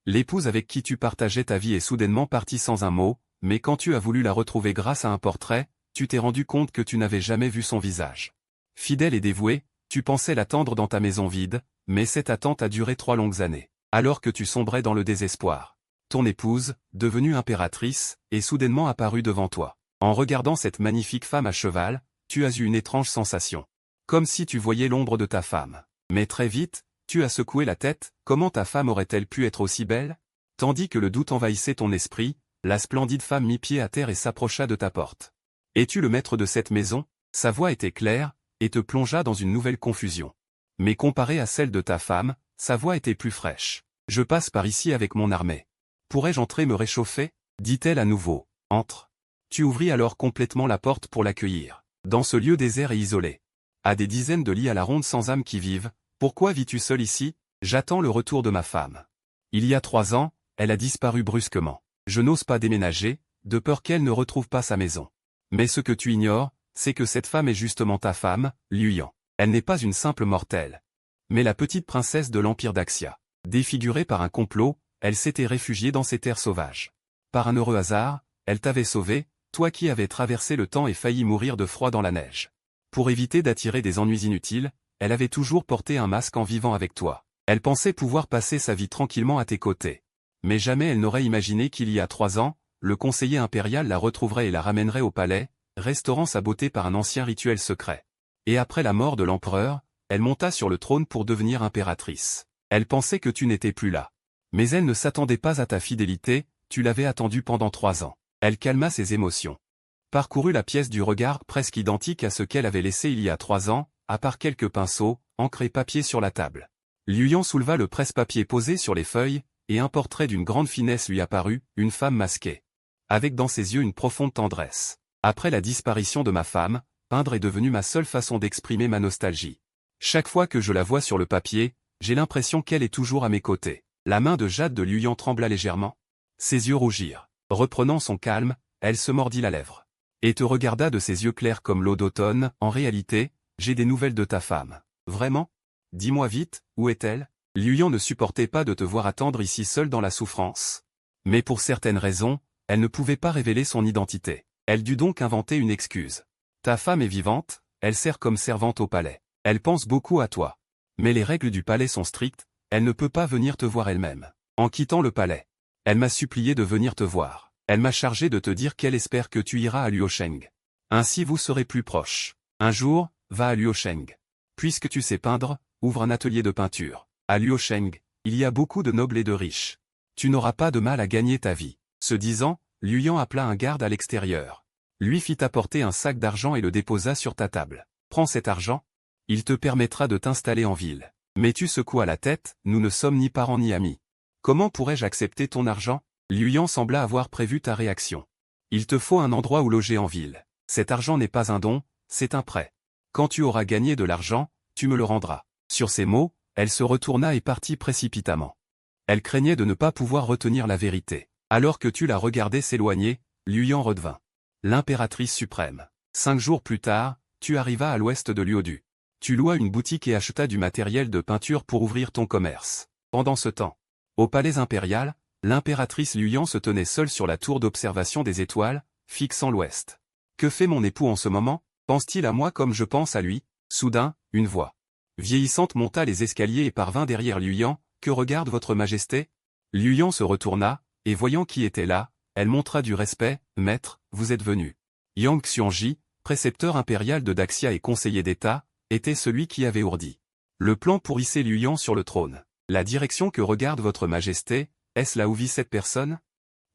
L'épouse avec qui tu partageais ta vie est soudainement partie sans un mot, mais quand tu as voulu la retrouver grâce à un portrait, tu t'es rendu compte que tu n'avais jamais vu son visage. Fidèle et dévouée, tu pensais l'attendre dans ta maison vide, mais cette attente a duré 3 longues années, alors que tu sombrais dans le désespoir. Ton épouse, devenue impératrice, est soudainement apparue devant toi. En regardant cette magnifique femme à cheval, tu as eu une étrange sensation. Comme si tu voyais l'ombre de ta femme. Mais très vite, tu as secoué la tête, comment ta femme aurait-elle pu être aussi belle? Tandis que le doute envahissait ton esprit, la splendide femme mit pied à terre et s'approcha de ta porte. Es-tu le maître de cette maison? Sa voix était claire, et te plongea dans une nouvelle confusion. Mais comparée à celle de ta femme, sa voix était plus fraîche. Je passe par ici avec mon armée. Pourrais-je entrer me réchauffer? Dit-elle à nouveau. Entre. Tu ouvris alors complètement la porte pour l'accueillir. Dans ce lieu désert et isolé. À des dizaines de lits à la ronde sans âme qui vivent, pourquoi vis-tu seul ici? J'attends le retour de ma femme. Il y a 3 ans, elle a disparu brusquement. Je n'ose pas déménager, de peur qu'elle ne retrouve pas sa maison. Mais ce que tu ignores, c'est que cette femme est justement ta femme, Liu Yan. Elle n'est pas une simple mortelle. Mais la petite princesse de l'Empire d'Axia. Défigurée par un complot, elle s'était réfugiée dans ces terres sauvages. Par un heureux hasard, elle t'avait sauvé, toi qui avais traversé le temps et failli mourir de froid dans la neige. Pour éviter d'attirer des ennuis inutiles, elle avait toujours porté un masque en vivant avec toi. Elle pensait pouvoir passer sa vie tranquillement à tes côtés. Mais jamais elle n'aurait imaginé qu'il y a 3 ans, le conseiller impérial la retrouverait et la ramènerait au palais, restaurant sa beauté par un ancien rituel secret. Et après la mort de l'empereur, elle monta sur le trône pour devenir impératrice. Elle pensait que tu n'étais plus là. Mais elle ne s'attendait pas à ta fidélité, tu l'avais attendue pendant 3 ans. Elle calma ses émotions. Parcourut la pièce du regard presque identique à ce qu'elle avait laissé il y a 3 ans, à part quelques pinceaux, encre et papier sur la table. Liu Yan souleva le presse-papier posé sur les feuilles, et un portrait d'une grande finesse lui apparut, une femme masquée. Avec dans ses yeux une profonde tendresse. Après la disparition de ma femme, peindre est devenu ma seule façon d'exprimer ma nostalgie. Chaque fois que je la vois sur le papier, j'ai l'impression qu'elle est toujours à mes côtés. La main de Jade de Liu Yan trembla légèrement. Ses yeux rougirent. Reprenant son calme, elle se mordit la lèvre. Et te regarda de ses yeux clairs comme l'eau d'automne. En réalité, j'ai des nouvelles de ta femme. Vraiment? Dis-moi vite, où est-elle? Liu Yan ne supportait pas de te voir attendre ici seule dans la souffrance. Mais pour certaines raisons, elle ne pouvait pas révéler son identité. Elle dut donc inventer une excuse. Ta femme est vivante, elle sert comme servante au palais. Elle pense beaucoup à toi. Mais les règles du palais sont strictes, elle ne peut pas venir te voir elle-même. En quittant le palais, elle m'a supplié de venir te voir. Elle m'a chargé de te dire qu'elle espère que tu iras à Luosheng. Ainsi vous serez plus proches. Un jour, va à Luosheng. Puisque tu sais peindre, ouvre un atelier de peinture. À Luosheng, il y a beaucoup de nobles et de riches. Tu n'auras pas de mal à gagner ta vie. Ce disant, Liu Yan appela un garde à l'extérieur. Lui fit apporter un sac d'argent et le déposa sur ta table. Prends cet argent. Il te permettra de t'installer en ville. Mais tu secouas la tête, nous ne sommes ni parents ni amis. Comment pourrais-je accepter ton argent? Liu Yan sembla avoir prévu ta réaction. Il te faut un endroit où loger en ville. Cet argent n'est pas un don, c'est un prêt. Quand tu auras gagné de l'argent, tu me le rendras. Sur ces mots, elle se retourna et partit précipitamment. Elle craignait de ne pas pouvoir retenir la vérité. Alors que tu la regardais s'éloigner, Liu Yan redevint l'impératrice suprême. 5 jours plus tard, tu arrivas à l'ouest de Luodu. Tu louas une boutique et acheta du matériel de peinture pour ouvrir ton commerce. Pendant ce temps, au palais impérial, l'impératrice Liu Yan se tenait seule sur la tour d'observation des étoiles, fixant l'ouest. Que fait mon époux en ce moment? Pense-t-il à moi comme je pense à lui? Soudain, une voix vieillissante monta les escaliers et parvint derrière Liu Yan. Que regarde votre majesté? Liu Yan se retourna, et voyant qui était là, elle montra du respect. Maître, vous êtes venu. Yang Xuanji, précepteur impérial de Daxia et conseiller d'État, était celui qui avait ourdi le plan pour hisser Liu Yan sur le trône. La direction que regarde votre majesté, est-ce là où vit cette personne?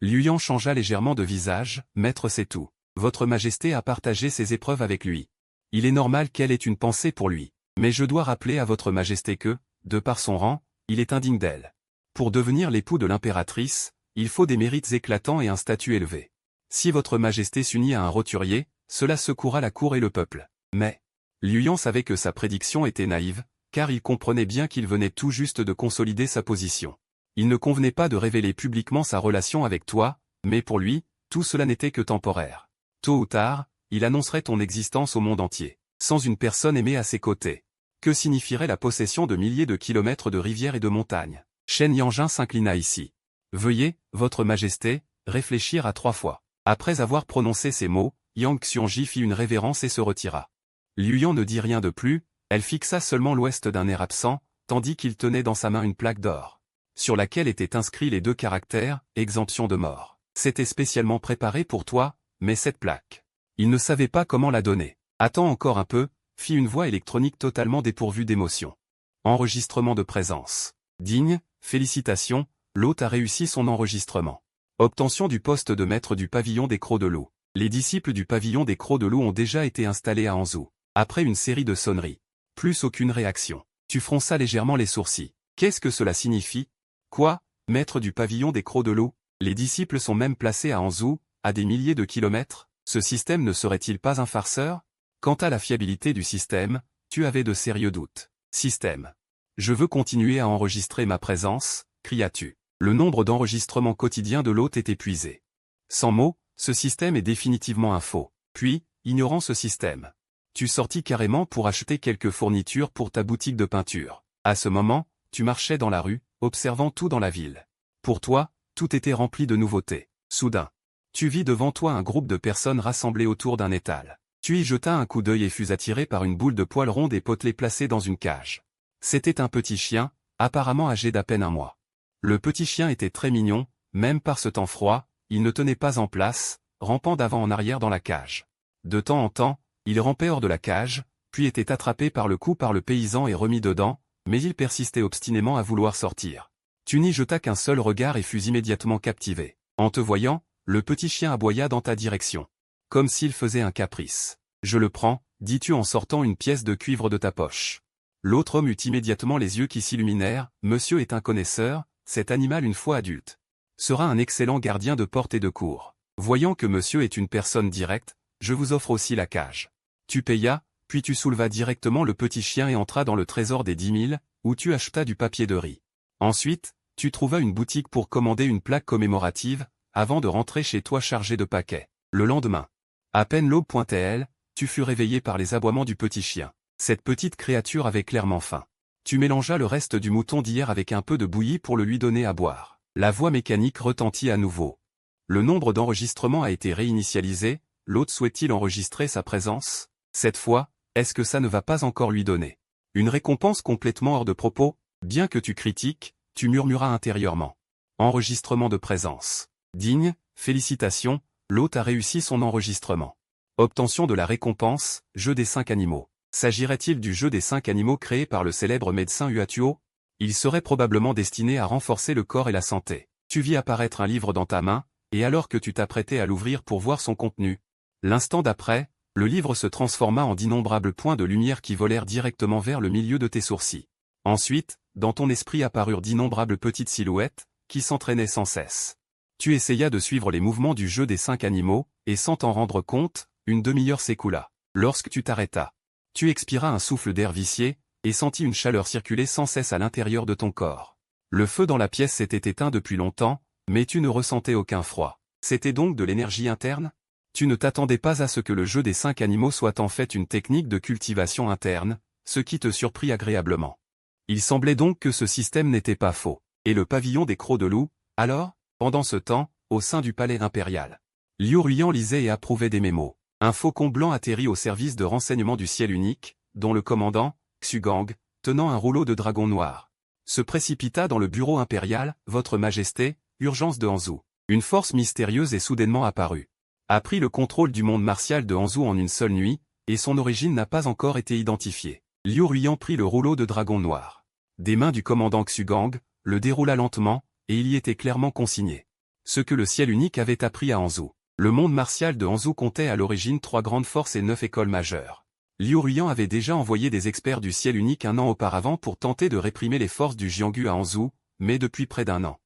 Liu Yan changea légèrement de visage. Maître, c'est tout. Votre majesté a partagé ses épreuves avec lui. Il est normal qu'elle ait une pensée pour lui. Mais je dois rappeler à votre majesté que, de par son rang, il est indigne d'elle. Pour devenir l'époux de l'impératrice, il faut des mérites éclatants et un statut élevé. Si votre majesté s'unit à un roturier, cela secouera la cour et le peuple. Mais, Liu Yan savait que sa prédiction était naïve, car il comprenait bien qu'il venait tout juste de consolider sa position. Il ne convenait pas de révéler publiquement sa relation avec toi, mais pour lui, tout cela n'était que temporaire. Tôt ou tard, il annoncerait ton existence au monde entier. Sans une personne aimée à ses côtés. Que signifierait la possession de milliers de kilomètres de rivières et de montagnes? Shen Yanjun s'inclina ici. Veuillez, votre majesté, réfléchir à 3 fois. Après avoir prononcé ces mots, Yang Xuanji fit une révérence et se retira. Liu Yan ne dit rien de plus, elle fixa seulement l'ouest d'un air absent, tandis qu'il tenait dans sa main une plaque d'or, sur laquelle étaient inscrits les 2 caractères « exemption de mort ». C'était spécialement préparé pour toi, mais cette plaque. Il ne savait pas comment la donner. Attends encore un peu, fit une voix électronique totalement dépourvue d'émotion. Enregistrement de présence. Digne, félicitations, l'hôte a réussi son enregistrement. Obtention du poste de maître du pavillon des Crocs de Loup. Les disciples du pavillon des Crocs de Loup ont déjà été installés à Anzou. Après une série de sonneries. Plus aucune réaction. Tu fronças légèrement les sourcils. Qu'est-ce que cela signifie? Quoi, maître du pavillon des Crocs de Loup? Les disciples sont même placés à Anzou, à des milliers de kilomètres? Ce système ne serait-il pas un farceur? Quant à la fiabilité du système, tu avais de sérieux doutes. Système. Je veux continuer à enregistrer ma présence, cria-tu. Le nombre d'enregistrements quotidiens de l'hôte est épuisé. Sans mots, ce système est définitivement un faux. Puis, ignorant ce système. Tu sortis carrément pour acheter quelques fournitures pour ta boutique de peinture. À ce moment, tu marchais dans la rue, observant tout dans la ville. Pour toi, tout était rempli de nouveautés. Soudain, tu vis devant toi un groupe de personnes rassemblées autour d'un étal. Tu y jetas un coup d'œil et fus attiré par une boule de poils ronde et potelée placée dans une cage. C'était un petit chien, apparemment âgé d'à peine un mois. Le petit chien était très mignon, même par ce temps froid, il ne tenait pas en place, rampant d'avant en arrière dans la cage. De temps en temps, il rampait hors de la cage, puis était attrapé par le cou par le paysan et remis dedans, mais il persistait obstinément à vouloir sortir. Tu n'y jetas qu'un seul regard et fus immédiatement captivé. En te voyant, le petit chien aboya dans ta direction. Comme s'il faisait un caprice. Je le prends, dis-tu en sortant une pièce de cuivre de ta poche. L'autre homme eut immédiatement les yeux qui s'illuminèrent. Monsieur est un connaisseur, cet animal une fois adulte sera un excellent gardien de porte et de cour. Voyant que monsieur est une personne directe, je vous offre aussi la cage. Tu payas, puis tu soulevas directement le petit chien et entras dans le trésor des 10 000, où tu achetas du papier de riz. Ensuite, tu trouvas une boutique pour commander une plaque commémorative, avant de rentrer chez toi chargé de paquets. Le lendemain, à peine l'aube pointait-elle, tu fus réveillé par les aboiements du petit chien. Cette petite créature avait clairement faim. Tu mélangeas le reste du mouton d'hier avec un peu de bouillie pour le lui donner à boire. La voix mécanique retentit à nouveau. Le nombre d'enregistrements a été réinitialisé, l'hôte souhaite-t-il enregistrer sa présence? Cette fois, est-ce que ça ne va pas encore lui donner une récompense complètement hors de propos? Bien que tu critiques, tu murmuras intérieurement. Enregistrement de présence. Digne, félicitations, l'hôte a réussi son enregistrement. Obtention de la récompense, jeu des 5 animaux. S'agirait-il du jeu des 5 animaux créé par le célèbre médecin Huatuo? Il serait probablement destiné à renforcer le corps et la santé. Tu vis apparaître un livre dans ta main, et alors que tu t'apprêtais à l'ouvrir pour voir son contenu, l'instant d'après, le livre se transforma en d'innombrables points de lumière qui volèrent directement vers le milieu de tes sourcils. Ensuite, dans ton esprit apparurent d'innombrables petites silhouettes, qui s'entraînaient sans cesse. Tu essayas de suivre les mouvements du jeu des 5 animaux, et sans t'en rendre compte, une demi-heure s'écoula. Lorsque tu t'arrêtas, tu expiras un souffle d'air vicié, et sentis une chaleur circuler sans cesse à l'intérieur de ton corps. Le feu dans la pièce s'était éteint depuis longtemps, mais tu ne ressentais aucun froid. C'était donc de l'énergie interne? Tu ne t'attendais pas à ce que le jeu des 5 animaux soit en fait une technique de cultivation interne, ce qui te surprit agréablement. Il semblait donc que ce système n'était pas faux. Et le pavillon des Crocs de Loup, alors? Pendant ce temps, au sein du palais impérial. Liu Ruyan lisait et approuvait des mémos. Un faucon blanc atterrit au service de renseignement du ciel unique, dont le commandant, Xu Gang, tenant un rouleau de dragon noir, se précipita dans le bureau impérial. Votre Majesté, urgence de Anzou. Une force mystérieuse est soudainement apparue. A pris le contrôle du monde martial de Anzou en une seule nuit, et son origine n'a pas encore été identifiée. Liu Ruyan prit le rouleau de dragon noir des mains du commandant Xu Gang, le déroula lentement, et il y était clairement consigné ce que le ciel unique avait appris à Anzou. Le monde martial de Anzou comptait à l'origine 3 grandes forces et 9 écoles majeures. Liu Ruyan avait déjà envoyé des experts du ciel unique un an auparavant pour tenter de réprimer les forces du Jianggu à Anzou, mais depuis près d'un an,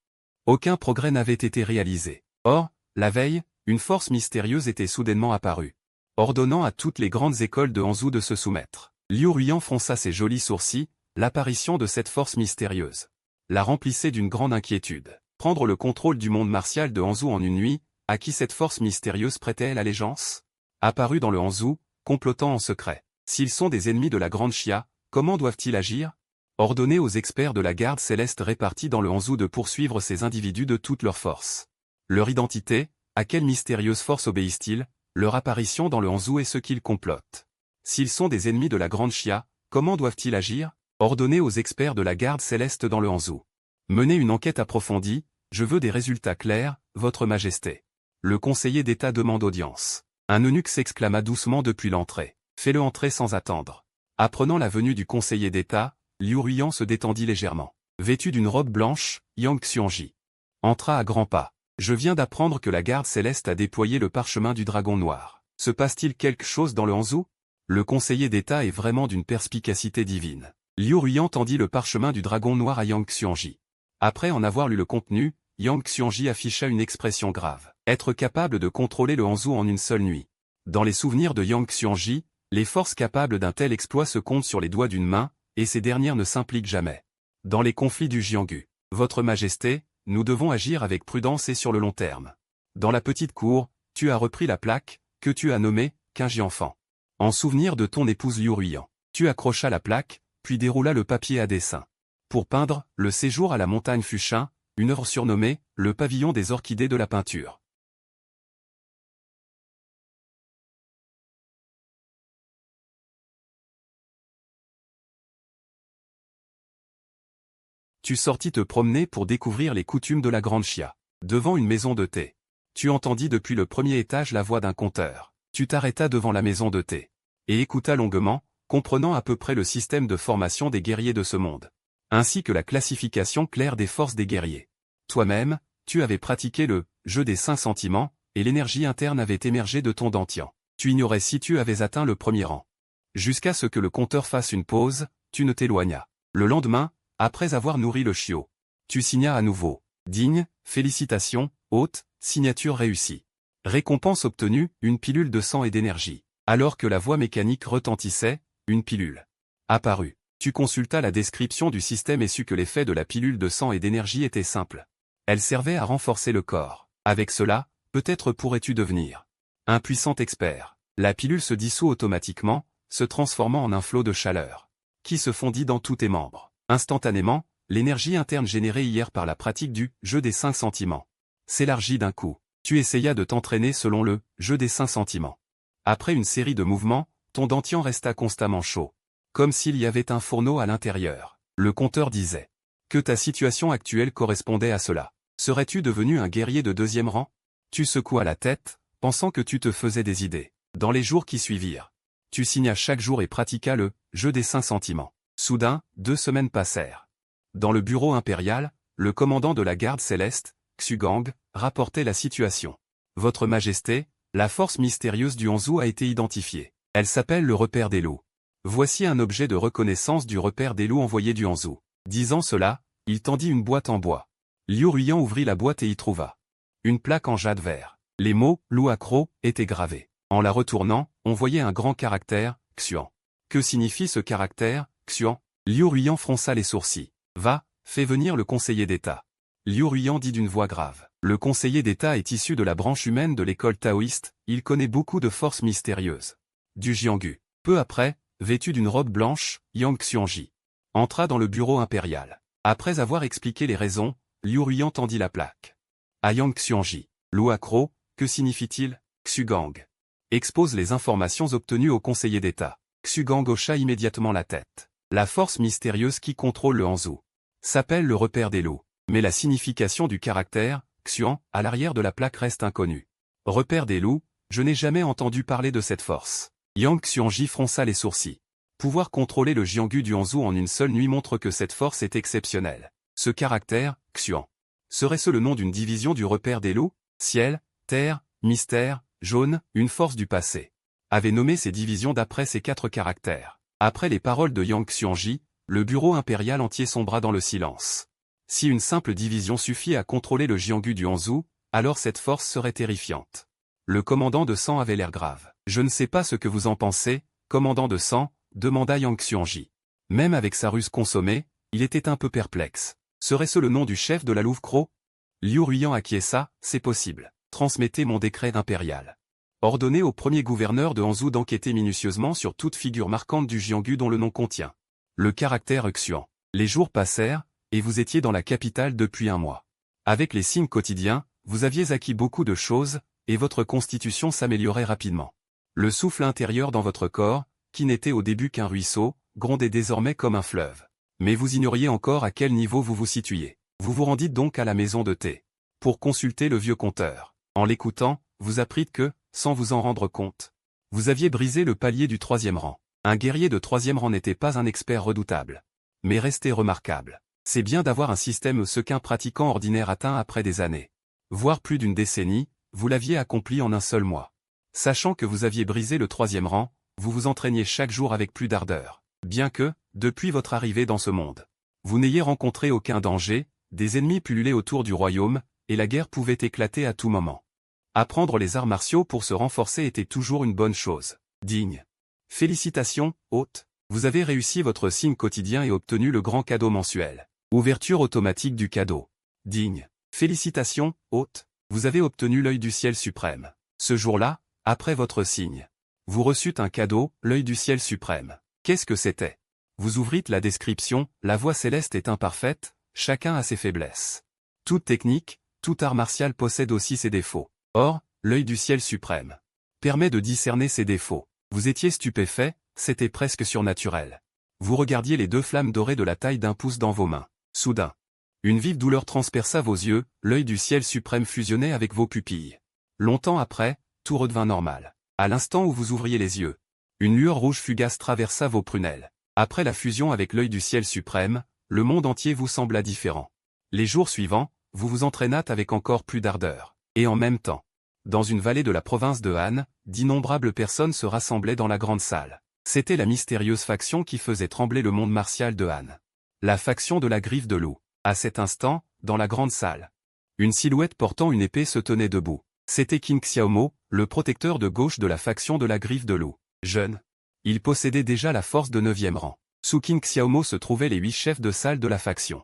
aucun progrès n'avait été réalisé. Or, la veille, une force mystérieuse était soudainement apparue, ordonnant à toutes les grandes écoles de Anzou de se soumettre. Liu Ruyan fronça ses jolis sourcils, l'apparition de cette force mystérieuse la remplissait d'une grande inquiétude. Prendre le contrôle du monde martial de Anzou en une nuit, à qui cette force mystérieuse prêtait-elle allégeance? Apparue dans le Anzou, complotant en secret. S'ils sont des ennemis de la Grande Chia, comment doivent-ils agir? Ordonnez aux experts de la garde céleste répartis dans le Hanzhou de poursuivre ces individus de toute leur force. Leur identité, à quelle mystérieuse force obéissent-ils, leur apparition dans le Hanzhou et ce qu'ils complotent. S'ils sont des ennemis de la Grande Chia, comment doivent-ils agir? Ordonnez aux experts de la garde céleste dans le Hanzhou. Menez une enquête approfondie, je veux des résultats clairs, Votre Majesté. Le conseiller d'État demande audience. Un eunuque s'exclama doucement depuis l'entrée. Fais-le entrer sans attendre. Apprenant la venue du conseiller d'État, Liu Ruiyan se détendit légèrement. Vêtu d'une robe blanche, Yang Xuanji entra à grands pas. Je viens d'apprendre que la garde céleste a déployé le parchemin du dragon noir. Se passe-t-il quelque chose dans le Hanzhou? Le conseiller d'État est vraiment d'une perspicacité divine. Liu Ruiyan tendit le parchemin du dragon noir à Yang Xuanji. Après en avoir lu le contenu, Yang Xuanji afficha une expression grave. Être capable de contrôler le Hanzhou en une seule nuit. Dans les souvenirs de Yang Xuanji, les forces capables d'un tel exploit se comptent sur les doigts d'une main, et ces dernières ne s'impliquent jamais. Dans les conflits du Jianghu, Votre Majesté, nous devons agir avec prudence et sur le long terme. Dans la petite cour, tu as repris la plaque, que tu as nommée, Qingjianfan. En souvenir de ton épouse Liu Ruiyan, tu accrochas la plaque, puis déroula le papier à dessin. Pour peindre, le séjour à la montagne Fuchin, une œuvre surnommée, le pavillon des orchidées de la peinture. Tu sortis te promener pour découvrir les coutumes de la Grande Chia. Devant une maison de thé. Tu entendis depuis le premier étage la voix d'un conteur. Tu t'arrêtas devant la maison de thé. Et écoutas longuement, comprenant à peu près le système de formation des guerriers de ce monde. Ainsi que la classification claire des forces des guerriers. Toi-même, tu avais pratiqué le jeu des 5 sentiments, et l'énergie interne avait émergé de ton dantian. Tu ignorais si tu avais atteint le premier rang. Jusqu'à ce que le compteur fasse une pause, tu ne t'éloignas. Le lendemain, après avoir nourri le chiot, tu signas à nouveau. Digne, félicitations, hôte, signature réussie. Récompense obtenue, une pilule de sang et d'énergie. Alors que la voix mécanique retentissait, une pilule apparut. Tu consultas la description du système et sus que l'effet de la pilule de sang et d'énergie était simple. Elle servait à renforcer le corps. Avec cela, peut-être pourrais-tu devenir un puissant expert. La pilule se dissout automatiquement, se transformant en un flot de chaleur, qui se fondit dans tous tes membres. Instantanément, l'énergie interne générée hier par la pratique du jeu des 5 sentiments s'élargit d'un coup. Tu essayas de t'entraîner selon le jeu des 5 sentiments. Après une série de mouvements, ton dantian resta constamment chaud. Comme s'il y avait un fourneau à l'intérieur. Le compteur disait que ta situation actuelle correspondait à cela. Serais-tu devenu un guerrier de 2e rang? Tu secouas la tête, pensant que tu te faisais des idées. Dans les jours qui suivirent, tu signas chaque jour et pratiquas le jeu des 5 sentiments. Soudain, 2 semaines passèrent. Dans le bureau impérial, le commandant de la garde céleste, Xugang, rapportait la situation. Votre Majesté, la force mystérieuse du Hanzhou a été identifiée. Elle s'appelle le repère des loups. Voici un objet de reconnaissance du repère des loups envoyé du Hanzhou. Disant cela, il tendit une boîte en bois. Liu Ruiyan ouvrit la boîte et y trouva une plaque en jade vert. Les mots « loup accro » étaient gravés. En la retournant, on voyait un grand caractère, Xuan. Que signifie ce caractère, Xuan? Liu Ruiyan fronça les sourcils. Va, fais venir le conseiller d'État. Liu Ruiyan dit d'une voix grave. Le conseiller d'État est issu de la branche humaine de l'école taoïste, il connaît beaucoup de forces mystérieuses. Du Jianghu. Peu après, vêtu d'une robe blanche, Yang Xuanji entra dans le bureau impérial. Après avoir expliqué les raisons, Liu Ruiyan tendit la plaque à Yang Xuanji. Loup accro, que signifie-t-il? Xugang expose les informations obtenues au conseiller d'État. Xugang hocha immédiatement la tête. La force mystérieuse qui contrôle le Hanzhou s'appelle le repère des loups. Mais la signification du caractère, Xuan, à l'arrière de la plaque reste inconnue. Repère des loups, je n'ai jamais entendu parler de cette force. Yang Xuanji fronça les sourcils. Pouvoir contrôler le Jianghu du Hanzhou en une seule nuit montre que cette force est exceptionnelle. Ce caractère, Xuan, serait-ce le nom d'une division du repère des loups? Ciel, terre, mystère, jaune, une force du passé. Avait nommé ces divisions d'après ces 4 caractères. Après les paroles de Yang Xuanji, le bureau impérial entier sombra dans le silence. Si une simple division suffit à contrôler le Jianghu du Hanzhou, alors cette force serait terrifiante. Le commandant de sang avait l'air grave. Je ne sais pas ce que vous en pensez, commandant de sang, demanda Yang Xuanji. Même avec sa ruse consommée, il était un peu perplexe. Serait-ce le nom du chef de la Louve Croc? Liu Ruiyan acquiesça, c'est possible. Transmettez mon décret impérial. Ordonnez au premier gouverneur de Hanzhou d'enquêter minutieusement sur toute figure marquante du Jianghu dont le nom contient le caractère Xuan. Les jours passèrent, et vous étiez dans la capitale depuis un mois. Avec les signes quotidiens, vous aviez acquis beaucoup de choses, et votre constitution s'améliorait rapidement. Le souffle intérieur dans votre corps, qui n'était au début qu'un ruisseau, grondait désormais comme un fleuve. Mais vous ignoriez encore à quel niveau vous vous situiez. Vous vous rendîtes donc à la maison de thé. Pour consulter le vieux conteur. En l'écoutant, vous apprîtes que, sans vous en rendre compte, vous aviez brisé le palier du 3e rang. Un guerrier de 3e rang n'était pas un expert redoutable, mais restait remarquable. C'est bien d'avoir un système ce qu'un pratiquant ordinaire atteint après des années, voire plus d'une décennie, vous l'aviez accompli en un seul mois. Sachant que vous aviez brisé le 3e rang, vous vous entraîniez chaque jour avec plus d'ardeur, bien que, depuis votre arrivée dans ce monde, vous n'ayez rencontré aucun danger, des ennemis pullulaient autour du royaume, et la guerre pouvait éclater à tout moment. Apprendre les arts martiaux pour se renforcer était toujours une bonne chose. Digne. Félicitations, hôte. Vous avez réussi votre signe quotidien et obtenu le grand cadeau mensuel. Ouverture automatique du cadeau. Digne. Félicitations, hôte. Vous avez obtenu l'œil du ciel suprême. Ce jour-là, après votre signe, vous reçûtes un cadeau, l'œil du ciel suprême. Qu'est-ce que c'était? Vous ouvrîtes la description, la voie céleste est imparfaite, chacun a ses faiblesses. Toute technique, tout art martial possède aussi ses défauts. Or, l'œil du ciel suprême permet de discerner ses défauts. Vous étiez stupéfait, c'était presque surnaturel. Vous regardiez les 2 flammes dorées de la taille d'un pouce dans vos mains. Soudain, une vive douleur transperça vos yeux, l'œil du ciel suprême fusionnait avec vos pupilles. Longtemps après, tout redevint normal. À l'instant où vous ouvriez les yeux, une lueur rouge fugace traversa vos prunelles. Après la fusion avec l'œil du ciel suprême, le monde entier vous sembla différent. Les jours suivants, vous vous entraînâtes avec encore plus d'ardeur. Et en même temps, dans une vallée de la province de Han, d'innombrables personnes se rassemblaient dans la grande salle. C'était la mystérieuse faction qui faisait trembler le monde martial de Han. La faction de la griffe de loup. À cet instant, dans la grande salle, une silhouette portant une épée se tenait debout. C'était Qin Xiaomo, le protecteur de gauche de la faction de la griffe de loup. Jeune, il possédait déjà la force de 9e rang. Sous Qin Xiaomo se trouvaient les 8 chefs de salle de la faction.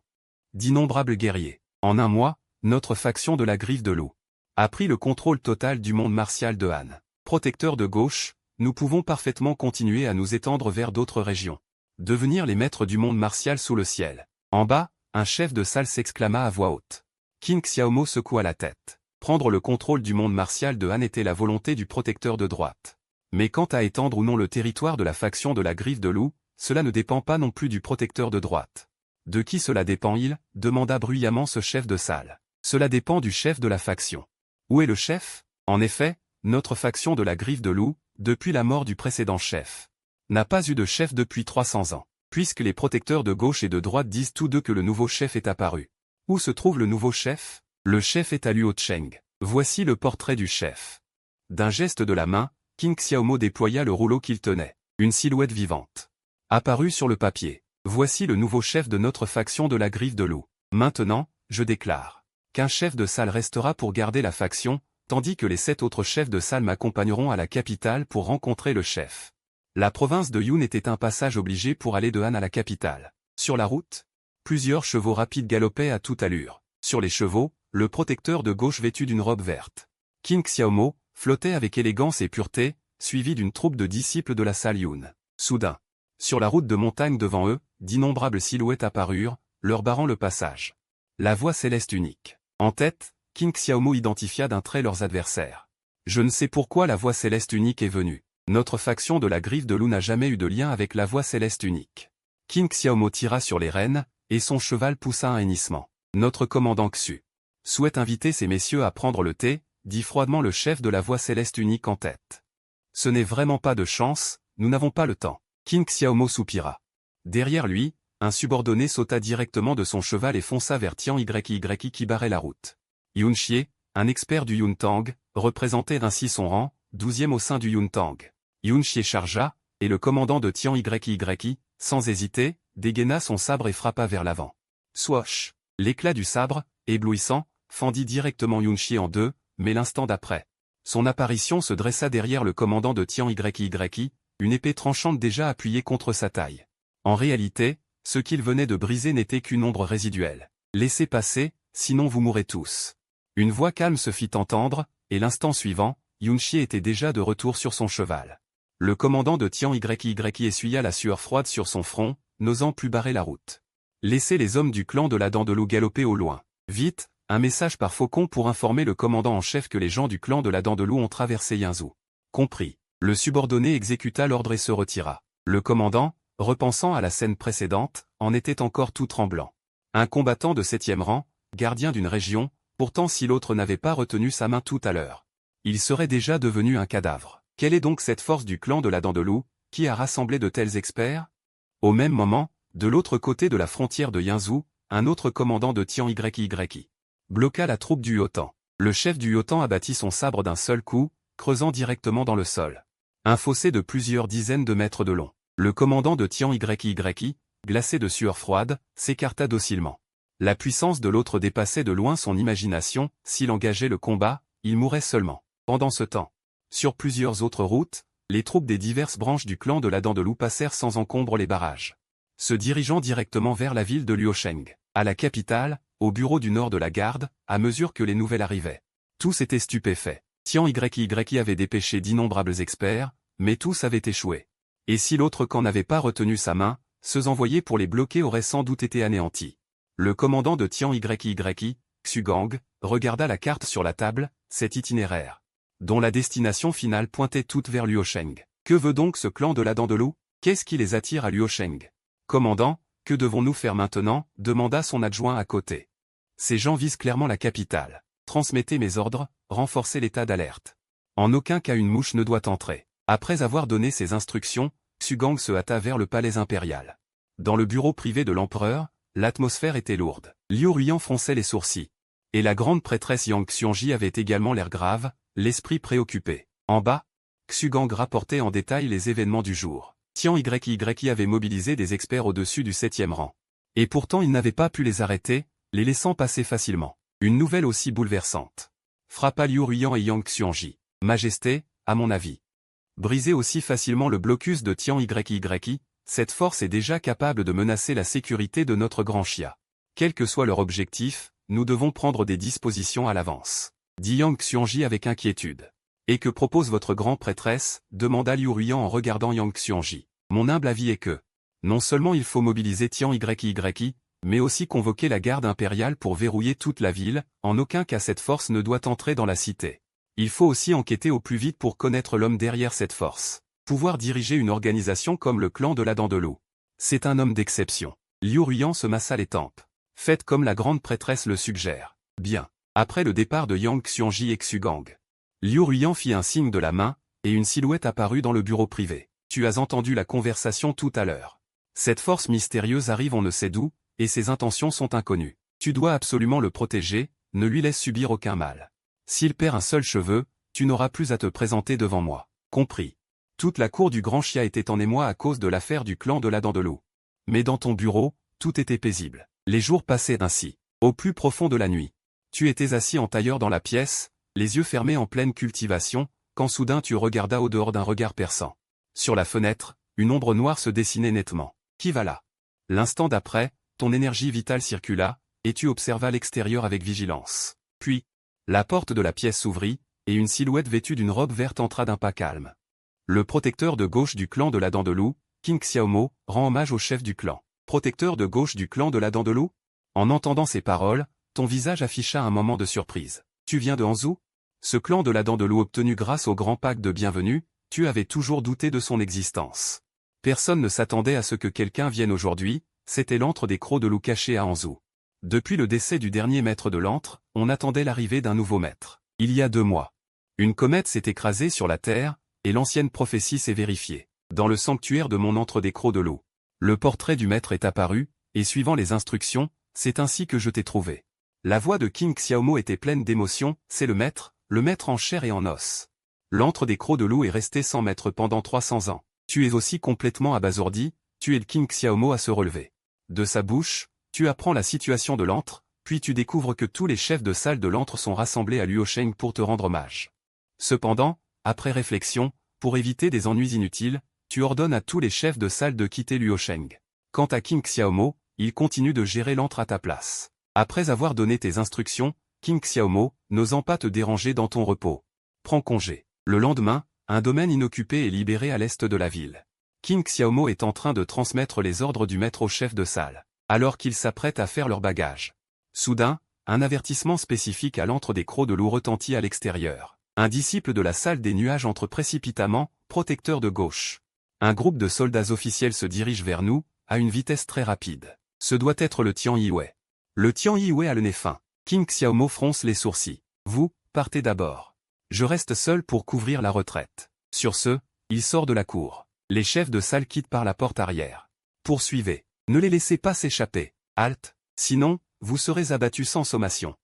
D'innombrables guerriers. En un mois, notre faction de la griffe de loup a pris le contrôle total du monde martial de Han. Protecteur de gauche, nous pouvons parfaitement continuer à nous étendre vers d'autres régions. Devenir les maîtres du monde martial sous le ciel. En bas, un chef de salle s'exclama à voix haute. Qin Xiaomo secoua la tête. Prendre le contrôle du monde martial de Han était la volonté du protecteur de droite. Mais quant à étendre ou non le territoire de la faction de la griffe de loup, cela ne dépend pas non plus du protecteur de droite. De qui cela dépend-il? Demanda bruyamment ce chef de salle. Cela dépend du chef de la faction. Où est le chef? En effet, notre faction de la griffe de loup, depuis la mort du précédent chef, n'a pas eu de chef depuis 300 ans, puisque les protecteurs de gauche et de droite disent tous deux que le nouveau chef est apparu. Où se trouve le nouveau chef? Le chef est à Luo Cheng. Voici le portrait du chef. D'un geste de la main, Qin Xiaomo déploya le rouleau qu'il tenait. Une silhouette vivante apparut sur le papier. Voici le nouveau chef de notre faction de la griffe de loup. Maintenant, je déclare qu'un chef de salle restera pour garder la faction, tandis que les 7 autres chefs de salle m'accompagneront à la capitale pour rencontrer le chef. La province de Yun était un passage obligé pour aller de Han à la capitale. Sur la route, plusieurs chevaux rapides galopaient à toute allure. Sur les chevaux, le protecteur de gauche vêtu d'une robe verte. Qin Xiaomo flottait avec élégance et pureté, suivi d'une troupe de disciples de la salle Yun. Soudain, sur la route de montagne devant eux, d'innombrables silhouettes apparurent, leur barrant le passage. La voie céleste unique. En tête, Qin Xiaomo identifia d'un trait leurs adversaires. Je ne sais pourquoi la voie céleste unique est venue. Notre faction de la griffe de loup n'a jamais eu de lien avec la voie céleste unique. Qin Xiaomo tira sur les rênes, et son cheval poussa un hennissement. Notre commandant Xu souhaite inviter ces messieurs à prendre le thé, dit froidement le chef de la voie céleste unique en tête. Ce n'est vraiment pas de chance, nous n'avons pas le temps. Qin Xiaomo soupira. Derrière lui, un subordonné sauta directement de son cheval et fonça vers Tian Yi qui barrait la route. Yun Xie, un expert du Yuntang, représentait ainsi son rang, 12e au sein du Yuntang. Yun Xie chargea, et le commandant de Tian Yi, sans hésiter, dégaina son sabre et frappa vers l'avant. Swoosh! L'éclat du sabre, éblouissant, fendit directement Yun Xie en deux, mais l'instant d'après, son apparition se dressa derrière le commandant de Tian Yi, une épée tranchante déjà appuyée contre sa taille. En réalité, ce qu'il venait de briser n'était qu'une ombre résiduelle. Laissez passer, sinon vous mourrez tous. Une voix calme se fit entendre, et l'instant suivant, Yun Xie était déjà de retour sur son cheval. Le commandant de Tian Yi essuya la sueur froide sur son front, n'osant plus barrer la route. Laissez les hommes du clan de la Dent de Loup galoper au loin. Vite, un message par faucon pour informer le commandant en chef que les gens du clan de la Dent de Loup ont traversé Yinzhou. Compris. Le subordonné exécuta l'ordre et se retira. Le commandant, repensant à la scène précédente, en était encore tout tremblant. Un combattant de 7e rang, gardien d'une région, pourtant si l'autre n'avait pas retenu sa main tout à l'heure, il serait déjà devenu un cadavre. Quelle est donc cette force du clan de la Dent de Loup, qui a rassemblé de tels experts? Au même moment, de l'autre côté de la frontière de Yinzhou, un autre commandant de Tian Yi bloqua la troupe du Yotan. Le chef du Yotan abattit son sabre d'un seul coup, creusant directement dans le sol. Un fossé de plusieurs dizaines de mètres de long. Le commandant de Tian Yi, glacé de sueur froide, s'écarta docilement. La puissance de l'autre dépassait de loin son imagination, s'il engageait le combat, il mourrait seulement. Pendant ce temps, sur plusieurs autres routes, les troupes des diverses branches du clan de la Dent de Loup passèrent sans encombre les barrages, se dirigeant directement vers la ville de Luosheng, à la capitale, au bureau du nord de la garde, à mesure que les nouvelles arrivaient. Tous étaient stupéfaits. Tian Yi avait dépêché d'innombrables experts, mais tous avaient échoué. Et si l'autre camp n'avait pas retenu sa main, ceux envoyés pour les bloquer auraient sans doute été anéantis. Le commandant de Tian Yi, Xugang, regarda la carte sur la table, cet itinéraire, dont la destination finale pointait toute vers Luosheng. Que veut donc ce clan de la Dent de Loup? Qu'est-ce qui les attire à Luosheng? Commandant, que devons-nous faire maintenant? Demanda son adjoint à côté. Ces gens visent clairement la capitale. Transmettez mes ordres, renforcez l'état d'alerte. En aucun cas une mouche ne doit entrer. Après avoir donné ses instructions, Xugang se hâta vers le palais impérial. Dans le bureau privé de l'empereur, l'atmosphère était lourde. Liu Ruyan fronçait les sourcils. Et la grande prêtresse Yang Xuanji avait également l'air grave, l'esprit préoccupé. En bas, Xugang rapportait en détail les événements du jour. Tian Yi avait mobilisé des experts au-dessus du 7e rang. Et pourtant il n'avait pas pu les arrêter, les laissant passer facilement. Une nouvelle aussi bouleversante frappa Liu Ruyan et Yang Xuanji. Majesté, à mon avis. Briser aussi facilement le blocus de Tian Yi, cette force est déjà capable de menacer la sécurité de notre grand Xia. Quel que soit leur objectif, nous devons prendre des dispositions à l'avance. Dit Yang Xuanji avec inquiétude. Et que propose votre grand prêtresse? Demanda Liu Ruyan en regardant Yang Xuanji. Mon humble avis est que, non seulement il faut mobiliser Tian Yi, mais aussi convoquer la garde impériale pour verrouiller toute la ville, en aucun cas cette force ne doit entrer dans la cité. Il faut aussi enquêter au plus vite pour connaître l'homme derrière cette force. Pouvoir diriger une organisation comme le clan de la Dent de Loup. C'est un homme d'exception. Liu Ruyan se massa les tempes. Faites comme la grande prêtresse le suggère. Bien. Après le départ de Yang Xuanji et Xugang, Liu Ruyan fit un signe de la main, et une silhouette apparut dans le bureau privé. Tu as entendu la conversation tout à l'heure. Cette force mystérieuse arrive on ne sait d'où, et ses intentions sont inconnues. Tu dois absolument le protéger, ne lui laisse subir aucun mal. S'il perd un seul cheveu, tu n'auras plus à te présenter devant moi. Compris. Toute la cour du Grand Xia était en émoi à cause de l'affaire du clan de la Dent de Loup. Mais dans ton bureau, tout était paisible. Les jours passaient ainsi. Au plus profond de la nuit. Tu étais assis en tailleur dans la pièce, les yeux fermés en pleine cultivation, quand soudain tu regardas au dehors d'un regard perçant. Sur la fenêtre, une ombre noire se dessinait nettement. Qui va là? L'instant d'après, ton énergie vitale circula, et tu observas l'extérieur avec vigilance. Puis, la porte de la pièce s'ouvrit, et une silhouette vêtue d'une robe verte entra d'un pas calme. Le protecteur de gauche du clan de la Dent de Loup, King Xiaomo, rend hommage au chef du clan. Protecteur de gauche du clan de la Dent de Loup? En entendant ces paroles, ton visage afficha un moment de surprise. Tu viens de Hanzhou? Ce clan de la Dent de Loup obtenu grâce au grand pacte de bienvenue, tu avais toujours douté de son existence. Personne ne s'attendait à ce que quelqu'un vienne aujourd'hui, c'était l'antre des crocs de loup caché à Hanzhou. Depuis le décès du dernier maître de l'antre, on attendait l'arrivée d'un nouveau maître. Il y a 2 mois. Une comète s'est écrasée sur la terre, et l'ancienne prophétie s'est vérifiée. Dans le sanctuaire de mon antre des crocs de loup. Le portrait du maître est apparu, et suivant les instructions, c'est ainsi que je t'ai trouvé. La voix de King Xiaomo était pleine d'émotion, c'est le maître en chair et en os. L'antre des crocs de loup est resté sans maître pendant 300 ans. Tu es aussi complètement abasourdi, tu es le King Xiaomo à se relever. De sa bouche, tu apprends la situation de l'antre, puis tu découvres que tous les chefs de salle de l'antre sont rassemblés à Luosheng pour te rendre hommage. Cependant, après réflexion, pour éviter des ennuis inutiles, tu ordonnes à tous les chefs de salle de quitter Luosheng. Quant à King Xiaomo, il continue de gérer l'antre à ta place. Après avoir donné tes instructions, King Xiaomo, n'osant pas te déranger dans ton repos, prends congé. Le lendemain, un domaine inoccupé est libéré à l'est de la ville. King Xiaomo est en train de transmettre les ordres du maître au chef de salle. alors qu'ils s'apprêtent à faire leur bagage. Soudain, un avertissement spécifique à l'antre des crocs de loup retentit à l'extérieur. Un disciple de la salle des nuages entre précipitamment, protecteur de gauche. Un groupe de soldats officiels se dirige vers nous, à une vitesse très rapide. Ce doit être le Tian Yiwei. Le Tian Yiwei a le nez fin. King Xiaomo fronce les sourcils. Vous, partez d'abord. Je reste seul pour couvrir la retraite. Sur ce, il sort de la cour. Les chefs de salle quittent par la porte arrière. Poursuivez. Ne les laissez pas s'échapper. Halte, sinon, vous serez abattus sans sommation.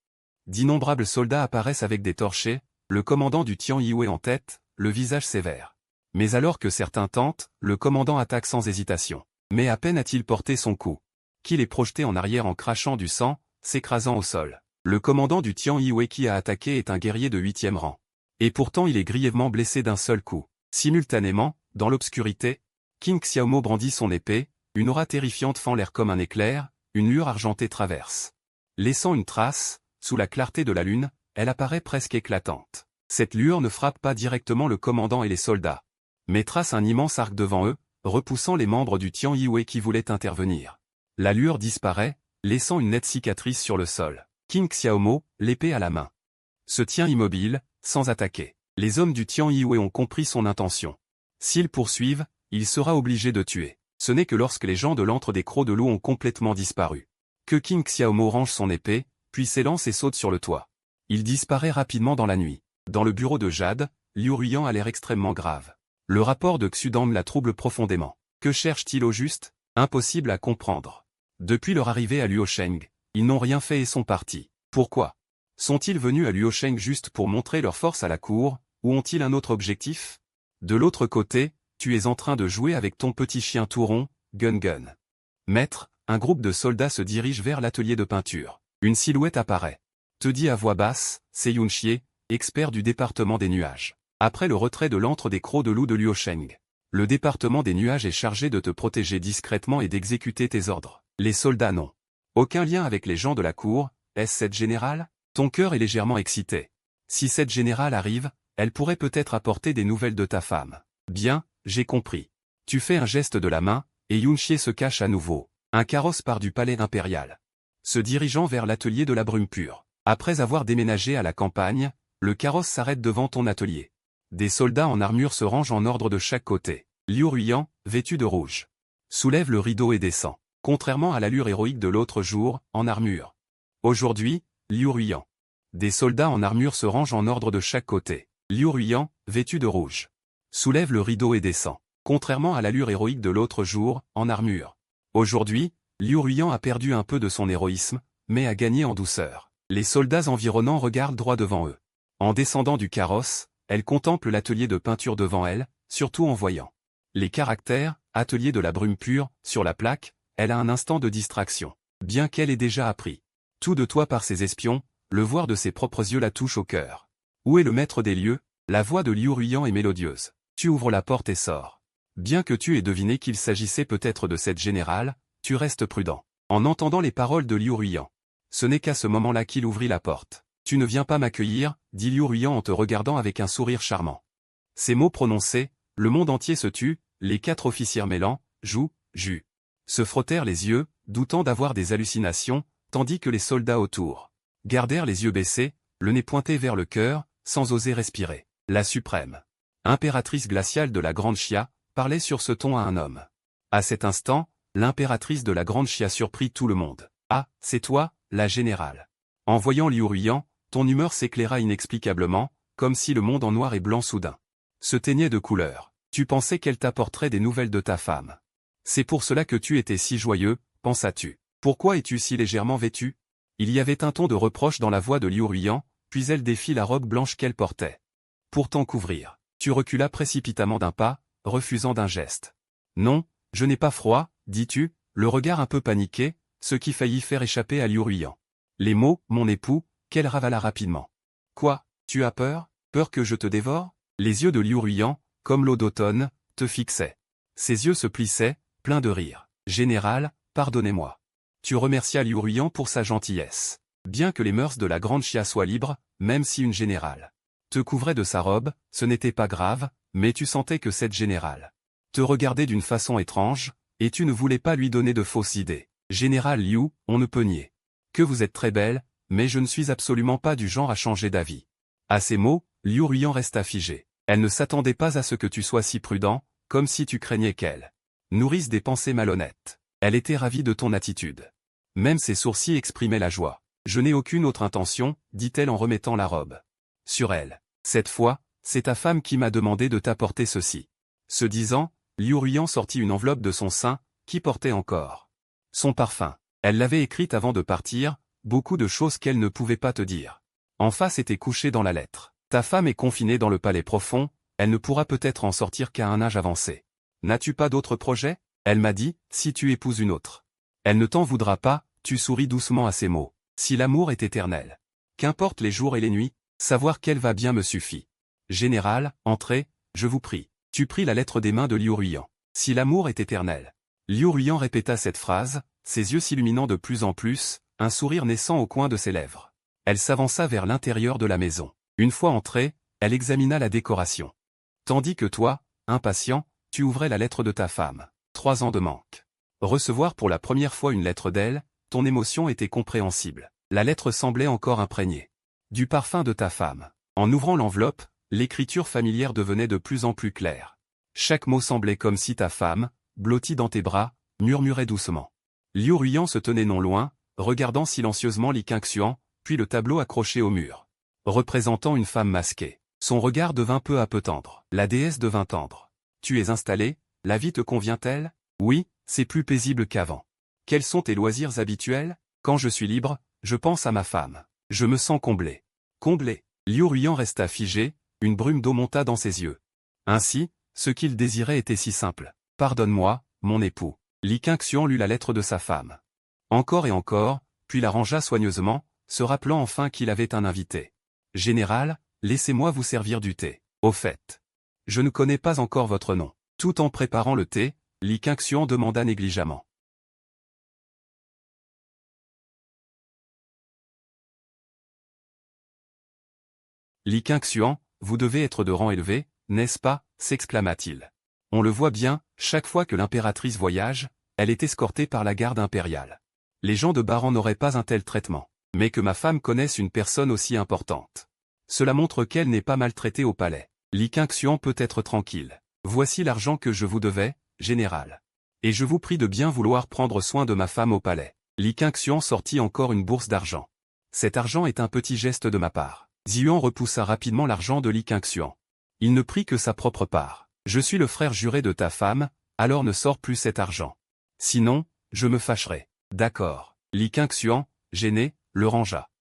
D'innombrables soldats apparaissent avec des torchets, le commandant du Tian Yiwei en tête, le visage sévère. Mais alors que certains tentent, le commandant attaque sans hésitation. Mais à peine a-t-il porté son coup, qu'il est projeté en arrière en crachant du sang, s'écrasant au sol. Le commandant du Tian Yiwei qui a attaqué est un guerrier de 8e rang. Et pourtant il est grièvement blessé d'un seul coup. Simultanément, dans l'obscurité, King Xiaomo brandit son épée, une aura terrifiante fend l'air comme un éclair, une lueur argentée traverse. Laissant une trace, sous la clarté de la lune, elle apparaît presque éclatante. Cette lueur ne frappe pas directement le commandant et les soldats, mais trace un immense arc devant eux, repoussant les membres du Tian Yiwei qui voulaient intervenir. La lueur disparaît, laissant une nette cicatrice sur le sol. King Xiaomo, l'épée à la main, se tient immobile, sans attaquer. Les hommes du Tian Yiwei ont compris son intention. S'ils poursuivent, il sera obligé de tuer. Ce n'est que lorsque les gens de l'antre des crocs de loup ont complètement disparu que King Xiaomo range son épée, puis s'élance et saute sur le toit. Il disparaît rapidement dans la nuit. Dans le bureau de Jade, Liu Ruyan a l'air extrêmement grave. Le rapport de Xudang la trouble profondément. Que cherche-t-il au juste? Impossible à comprendre. Depuis leur arrivée à Luosheng, ils n'ont rien fait et sont partis. Pourquoi? Sont-ils venus à Luosheng juste pour montrer leur force à la cour, ou ont-ils un autre objectif? De l'autre côté, tu es en train de jouer avec ton petit chien tout rond, Gun Gun. Maître, un groupe de soldats se dirige vers l'atelier de peinture. Une silhouette apparaît. Te dit à voix basse, c'est Yun Xie, expert du département des nuages. Après le retrait de l'antre des crocs de loup de Luosheng, le département des nuages est chargé de te protéger discrètement et d'exécuter tes ordres. Les soldats n'ont aucun lien avec les gens de la cour. Est-ce cette générale? Ton cœur est légèrement excité. Si cette générale arrive, elle pourrait peut-être apporter des nouvelles de ta femme. Bien, j'ai compris. Tu fais un geste de la main, et Yun Xie se cache à nouveau. Un carrosse part du palais impérial, se dirigeant vers l'atelier de la brume pure. Après avoir déménagé à la campagne, le carrosse s'arrête devant ton atelier. Des soldats en armure se rangent en ordre de chaque côté. Liu Ruyan, vêtu de rouge, soulève le rideau et descend. Contrairement à l'allure héroïque de l'autre jour, en armure. Aujourd'hui, Liu Ruyan. Des soldats en armure se rangent en ordre de chaque côté. Liu Ruyan, vêtu de rouge, soulève le rideau et descend. Contrairement à l'allure héroïque de l'autre jour, en armure. Aujourd'hui, Liu Ruyan a perdu un peu de son héroïsme, mais a gagné en douceur. Les soldats environnants regardent droit devant eux. En descendant du carrosse, elle contemple l'atelier de peinture devant elle, surtout en voyant les caractères, atelier de la brume pure, sur la plaque, elle a un instant de distraction. Bien qu'elle ait déjà appris tout de toi par ses espions, le voir de ses propres yeux la touche au cœur. Où est le maître des lieux? La voix de Liu Ruyan est mélodieuse. Tu ouvres la porte et sors. Bien que tu aies deviné qu'il s'agissait peut-être de cette générale, tu restes prudent. En entendant les paroles de Liu Ruyan, ce n'est qu'à ce moment-là qu'il ouvrit la porte. Tu ne viens pas m'accueillir, dit Liu Ruyan en te regardant avec un sourire charmant. Ces mots prononcés, le monde entier se tut, les 4 officiers mêlants, Zhu, Ju, se frottèrent les yeux, doutant d'avoir des hallucinations, tandis que les soldats autour gardèrent les yeux baissés, le nez pointé vers le cœur, sans oser respirer. La suprême impératrice glaciale de la Grande Xia parlait sur ce ton à un homme. À cet instant, l'impératrice de la Grande Xia surprit tout le monde. Ah, c'est toi, la générale. En voyant Liu Ruyan, ton humeur s'éclaira inexplicablement, comme si le monde en noir et blanc soudain se teignait de couleur. Tu pensais qu'elle t'apporterait des nouvelles de ta femme. C'est pour cela que tu étais si joyeux, pensas-tu. Pourquoi es-tu si légèrement vêtu? Il y avait un ton de reproche dans la voix de Liu Ruyan, puis elle défit la robe blanche qu'elle portait. Pour t'en couvrir, tu reculas précipitamment d'un pas, refusant d'un geste. Non, je n'ai pas froid, dis-tu, le regard un peu paniqué, ce qui faillit faire échapper à Liu Ruyan les mots, mon époux, qu'elle ravala rapidement. Quoi, tu as peur? Peur que je te dévore? Les yeux de Liu Ruyan, comme l'eau d'automne, te fixaient. Ses yeux se plissaient, pleins de rire. Général, pardonnez-moi. Tu remercias Liu Ruyan pour sa gentillesse. Bien que les mœurs de la Grande Xia soient libres, même si une générale te couvrait de sa robe, ce n'était pas grave, mais tu sentais que cette générale te regardait d'une façon étrange, et tu ne voulais pas lui donner de fausses idées. Général Liu, on ne peut nier que vous êtes très belle, mais je ne suis absolument pas du genre à changer d'avis. À ces mots, Liu Ruyan resta figé. Elle ne s'attendait pas à ce que tu sois si prudent, comme si tu craignais qu'elle nourrisse des pensées malhonnêtes. Elle était ravie de ton attitude. Même ses sourcils exprimaient la joie. Je n'ai aucune autre intention, dit-elle en remettant la robe sur elle. Cette fois, c'est ta femme qui m'a demandé de t'apporter ceci. Ce disant, Liu Ruyan sortit une enveloppe de son sein, qui portait encore son parfum. Elle l'avait écrite avant de partir, beaucoup de choses qu'elle ne pouvait pas te dire. En face était couché dans la lettre. Ta femme est confinée dans le palais profond, elle ne pourra peut-être en sortir qu'à un âge avancé. N'as-tu pas d'autres projets? Elle m'a dit, si tu épouses une autre. Elle ne t'en voudra pas, tu souris doucement à ces mots. Si l'amour est éternel. Qu'importe les jours et les nuits, savoir qu'elle va bien me suffit. Général, entrez, je vous prie. Tu pris la lettre des mains de Liu Ruyan. Si l'amour est éternel. Liu Ruyan répéta cette phrase, ses yeux s'illuminant de plus en plus, un sourire naissant au coin de ses lèvres. Elle s'avança vers l'intérieur de la maison. Une fois entrée, elle examina la décoration. Tandis que toi, impatient, tu ouvrais la lettre de ta femme. 3 ans de manque. Recevoir pour la première fois une lettre d'elle, ton émotion était compréhensible. La lettre semblait encore imprégnée du parfum de ta femme. En ouvrant l'enveloppe, l'écriture familière devenait de plus en plus claire. Chaque mot semblait comme si ta femme, blottie dans tes bras, murmurait doucement. Liu Ruyan se tenait non loin, regardant silencieusement Li Qingxuan, puis le tableau accroché au mur, représentant une femme masquée. Son regard devint peu à peu tendre. La déesse devint tendre. Tu es installé, la vie te convient-elle? Oui, c'est plus paisible qu'avant. Quels sont tes loisirs habituels? Quand je suis libre, je pense à ma femme. Je me sens comblé. Comblé. Liu Ruyan resta figé, une brume d'eau monta dans ses yeux. Ainsi, ce qu'il désirait était si simple. Pardonne-moi, mon époux. Li Qingxuan lut la lettre de sa femme. Encore et encore, puis la rangea soigneusement, se rappelant enfin qu'il avait un invité. Général, laissez-moi vous servir du thé. Au fait, je ne connais pas encore votre nom. Tout en préparant le thé, Li Qingxuan demanda négligemment. Li Qingxuan, vous devez être de rang élevé, n'est-ce pas? S'exclama-t-il. On le voit bien, chaque fois que l'impératrice voyage, elle est escortée par la garde impériale. Les gens de Baran n'auraient pas un tel traitement, mais que ma femme connaisse une personne aussi importante. Cela montre qu'elle n'est pas maltraitée au palais. Li Qingxuan peut être tranquille. Voici l'argent que je vous devais, général. Et je vous prie de bien vouloir prendre soin de ma femme au palais. Li Qingxuan sortit encore une bourse d'argent. Cet argent est un petit geste de ma part. Ziyuan repoussa rapidement l'argent de Li Qingxuan. Il ne prit que sa propre part. Je suis le frère juré de ta femme, alors ne sors plus cet argent. Sinon, je me fâcherai. D'accord. Li Qingxuan, gêné, le rangea.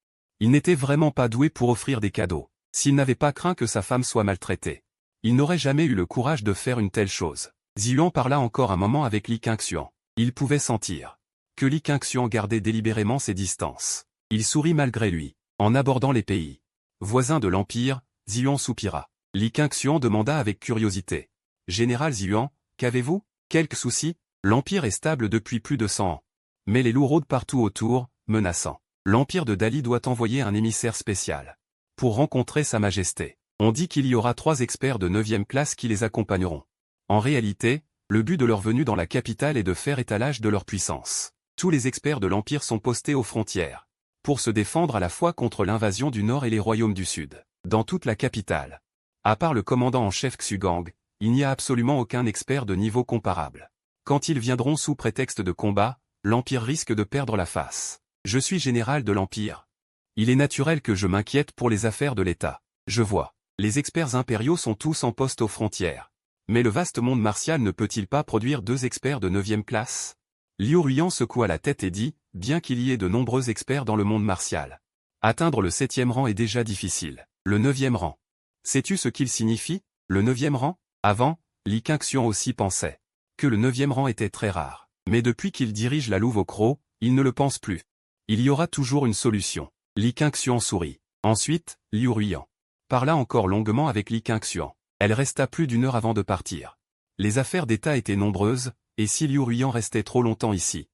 Il n'était vraiment pas doué pour offrir des cadeaux. S'il n'avait pas craint que sa femme soit maltraitée, il n'aurait jamais eu le courage de faire une telle chose. Ziyuan parla encore un moment avec Li Qingxuan. Il pouvait sentir que Li Qingxuan gardait délibérément ses distances. Il sourit malgré lui. En abordant les pays voisins de l'Empire, Ziyuan soupira. Li Qingxuan demanda avec curiosité. Général Ziyuan, qu'avez-vous? Quelques soucis? L'Empire est stable depuis plus de 100 ans. Mais les loups rôdent partout autour, menaçant. L'Empire de Dali doit envoyer un émissaire spécial pour rencontrer Sa Majesté. On dit qu'il y aura 3 experts de 9e classe qui les accompagneront. En réalité, le but de leur venue dans la capitale est de faire étalage de leur puissance. Tous les experts de l'Empire sont postés aux frontières pour se défendre à la fois contre l'invasion du Nord et les royaumes du Sud. Dans toute la capitale, à part le commandant en chef Xugang, il n'y a absolument aucun expert de niveau comparable. Quand ils viendront sous prétexte de combat, l'Empire risque de perdre la face. Je suis général de l'Empire. Il est naturel que je m'inquiète pour les affaires de l'État. Je vois. Les experts impériaux sont tous en poste aux frontières. Mais le vaste monde martial ne peut-il pas produire 2 experts de 9e classe? Liu Ruyan secoua la tête et dit, bien qu'il y ait de nombreux experts dans le monde martial, atteindre le 7e rang est déjà difficile. Le 9e rang. Sais-tu ce qu'il signifie, le 9e rang? Avant, Li Qingxuan aussi pensait que le 9e rang était très rare. Mais depuis qu'il dirige la Louve au Croc, il ne le pense plus. Il y aura toujours une solution. Li Qingxuan sourit. Ensuite, Liu Ruyan parla encore longuement avec Li Qingxuan. Elle resta plus d'1 heure avant de partir. Les affaires d'État étaient nombreuses, et si Liu Ruyan restait trop longtemps ici,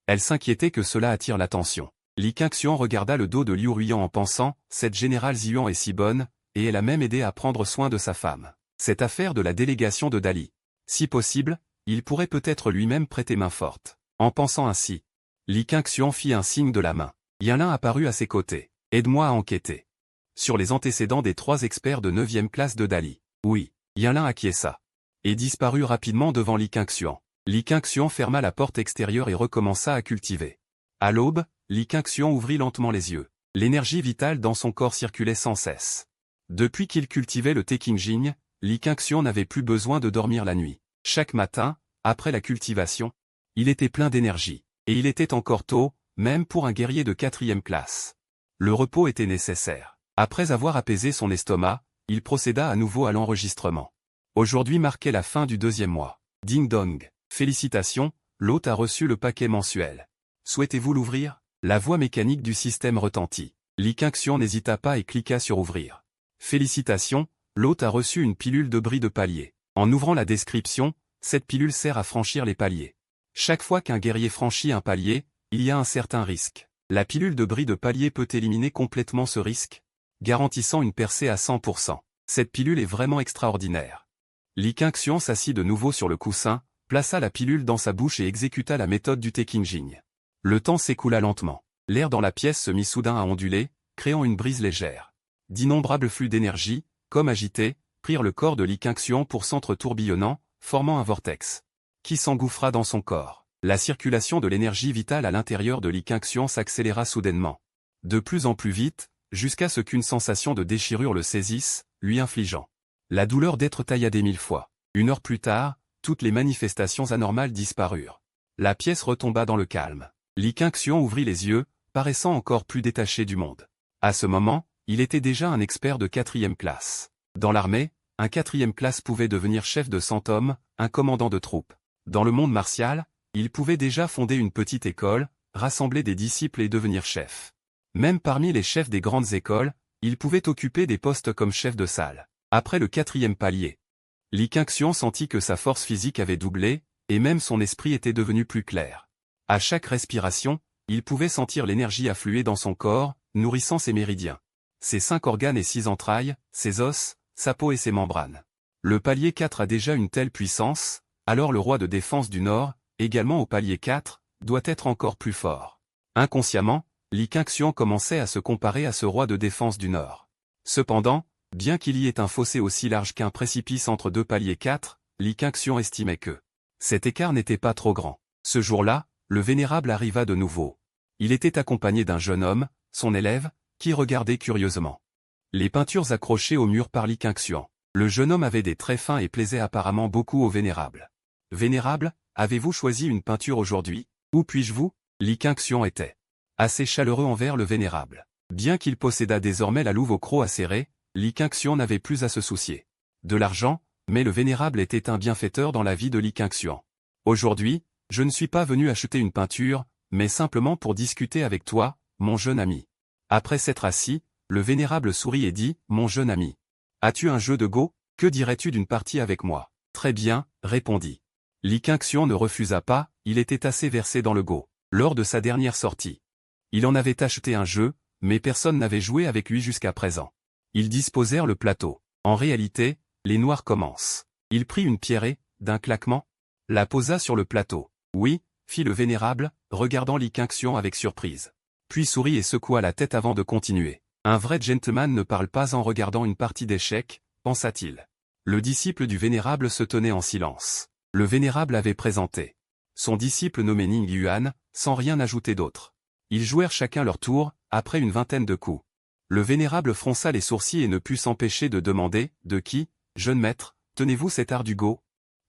elle s'inquiétait que cela attire l'attention. Li Qingxuan regarda le dos de Liu Ruyan en pensant, cette générale Ziyuan est si bonne, et elle a même aidé à prendre soin de sa femme. Cette affaire de la délégation de Dali Si possible, il pourrait peut-être lui-même prêter main forte. En pensant ainsi, Li Qingxian fit un signe de la main. Yinlin apparut à ses côtés. « Aide-moi à enquêter. » Sur les antécédents des 3 experts de 9e classe de Dali. Oui, Yinlin acquiesça. Et disparut rapidement devant Li Qingxian. Li Qingxian ferma la porte extérieure et recommença à cultiver. À l'aube, Li Qingxian ouvrit lentement les yeux. L'énergie vitale dans son corps circulait sans cesse. Depuis qu'il cultivait le Teqingjing, Li Qingxian n'avait plus besoin de dormir la nuit. Chaque matin, après la cultivation, il était plein d'énergie. Et il était encore tôt, même pour un guerrier de 4e classe. Le repos était nécessaire. Après avoir apaisé son estomac, il procéda à nouveau à l'enregistrement. Aujourd'hui marquait la fin du 2e mois. Ding dong. Félicitations, l'hôte a reçu le paquet mensuel. Souhaitez-vous l'ouvrir? La voix mécanique du système retentit. Li Qingxian n'hésita pas et cliqua sur ouvrir. Félicitations, l'hôte a reçu une pilule de bris de palier. En ouvrant la description, cette pilule sert à franchir les paliers. Chaque fois qu'un guerrier franchit un palier, il y a un certain risque. La pilule de bris de palier peut éliminer complètement ce risque, garantissant une percée à 100%. Cette pilule est vraiment extraordinaire. Li Qingxian s'assit de nouveau sur le coussin, plaça la pilule dans sa bouche et exécuta la méthode du Teqingjing. Le temps s'écoula lentement. L'air dans la pièce se mit soudain à onduler, créant une brise légère. D'innombrables flux d'énergie, comme agités, prirent le corps de Li Qingxian pour centre tourbillonnant, formant un vortex qui s'engouffra dans son corps. La circulation de l'énergie vitale à l'intérieur de Li Qingxian s'accéléra soudainement. De plus en plus vite, jusqu'à ce qu'une sensation de déchirure le saisisse, lui infligeant la douleur d'être tailladé 1000 fois. 1 heure plus tard, toutes les manifestations anormales disparurent. La pièce retomba dans le calme. Li Qingxian ouvrit les yeux, paraissant encore plus détaché du monde. À ce moment, il était déjà un expert de 4e classe. Dans l'armée, un 4e classe pouvait devenir chef de 100 hommes, un commandant de troupes. Dans le monde martial, il pouvait déjà fonder une petite école, rassembler des disciples et devenir chef. Même parmi les chefs des grandes écoles, il pouvait occuper des postes comme chef de salle. Après le 4e palier, Li Qingxian sentit que sa force physique avait doublé, et même son esprit était devenu plus clair. À chaque respiration, il pouvait sentir l'énergie affluer dans son corps, nourrissant ses méridiens. Ses 5 organes et 6 entrailles, ses os, sa peau et ses membranes. Le palier 4 a déjà une telle puissance, alors le roi de défense du Nord, également au palier 4, doit être encore plus fort. Inconsciemment, Li Qingxian commençait à se comparer à ce roi de défense du Nord. Cependant, bien qu'il y ait un fossé aussi large qu'un précipice entre 2 paliers 4, Li Qingxian estimait que cet écart n'était pas trop grand. Ce jour-là, le vénérable arriva de nouveau. Il était accompagné d'un jeune homme, son élève, qui regardait curieusement les peintures accrochées au mur par Li Qingxian. Le jeune homme avait des traits fins et plaisait apparemment beaucoup au vénérable. « Vénérable, avez-vous choisi une peinture aujourd'hui? Où puis-je vous » Li Qingxian était assez chaleureux envers le vénérable. Bien qu'il possédât désormais la louve au croc acéré, Li Qingxian n'avait plus à se soucier de l'argent, mais le vénérable était un bienfaiteur dans la vie de Li Qingxian. « Aujourd'hui, je ne suis pas venu acheter une peinture, mais simplement pour discuter avec toi, mon jeune ami. » Après s'être assis, le vénérable sourit et dit « Mon jeune ami, as-tu un jeu de go? Que dirais-tu d'une partie avec moi ?»« Très bien, » répondit. Li Qingxian ne refusa pas, il était assez versé dans le go. Lors de sa dernière sortie, il en avait acheté un jeu, mais personne n'avait joué avec lui jusqu'à présent. Ils disposèrent le plateau. En réalité, les noirs commencent. Il prit une pierre et, d'un claquement, la posa sur le plateau. « Oui », fit le vénérable, regardant Li Qingxian avec surprise. Puis sourit et secoua la tête avant de continuer. « Un vrai gentleman ne parle pas en regardant une partie d'échecs, pensa-t-il. Le disciple du vénérable se tenait en silence. Le vénérable avait présenté son disciple nommé Ning Yuan, sans rien ajouter d'autre. Ils jouèrent chacun leur tour, après une vingtaine de coups. Le vénérable fronça les sourcils et ne put s'empêcher de demander « De qui, jeune maître, tenez-vous cet art du go?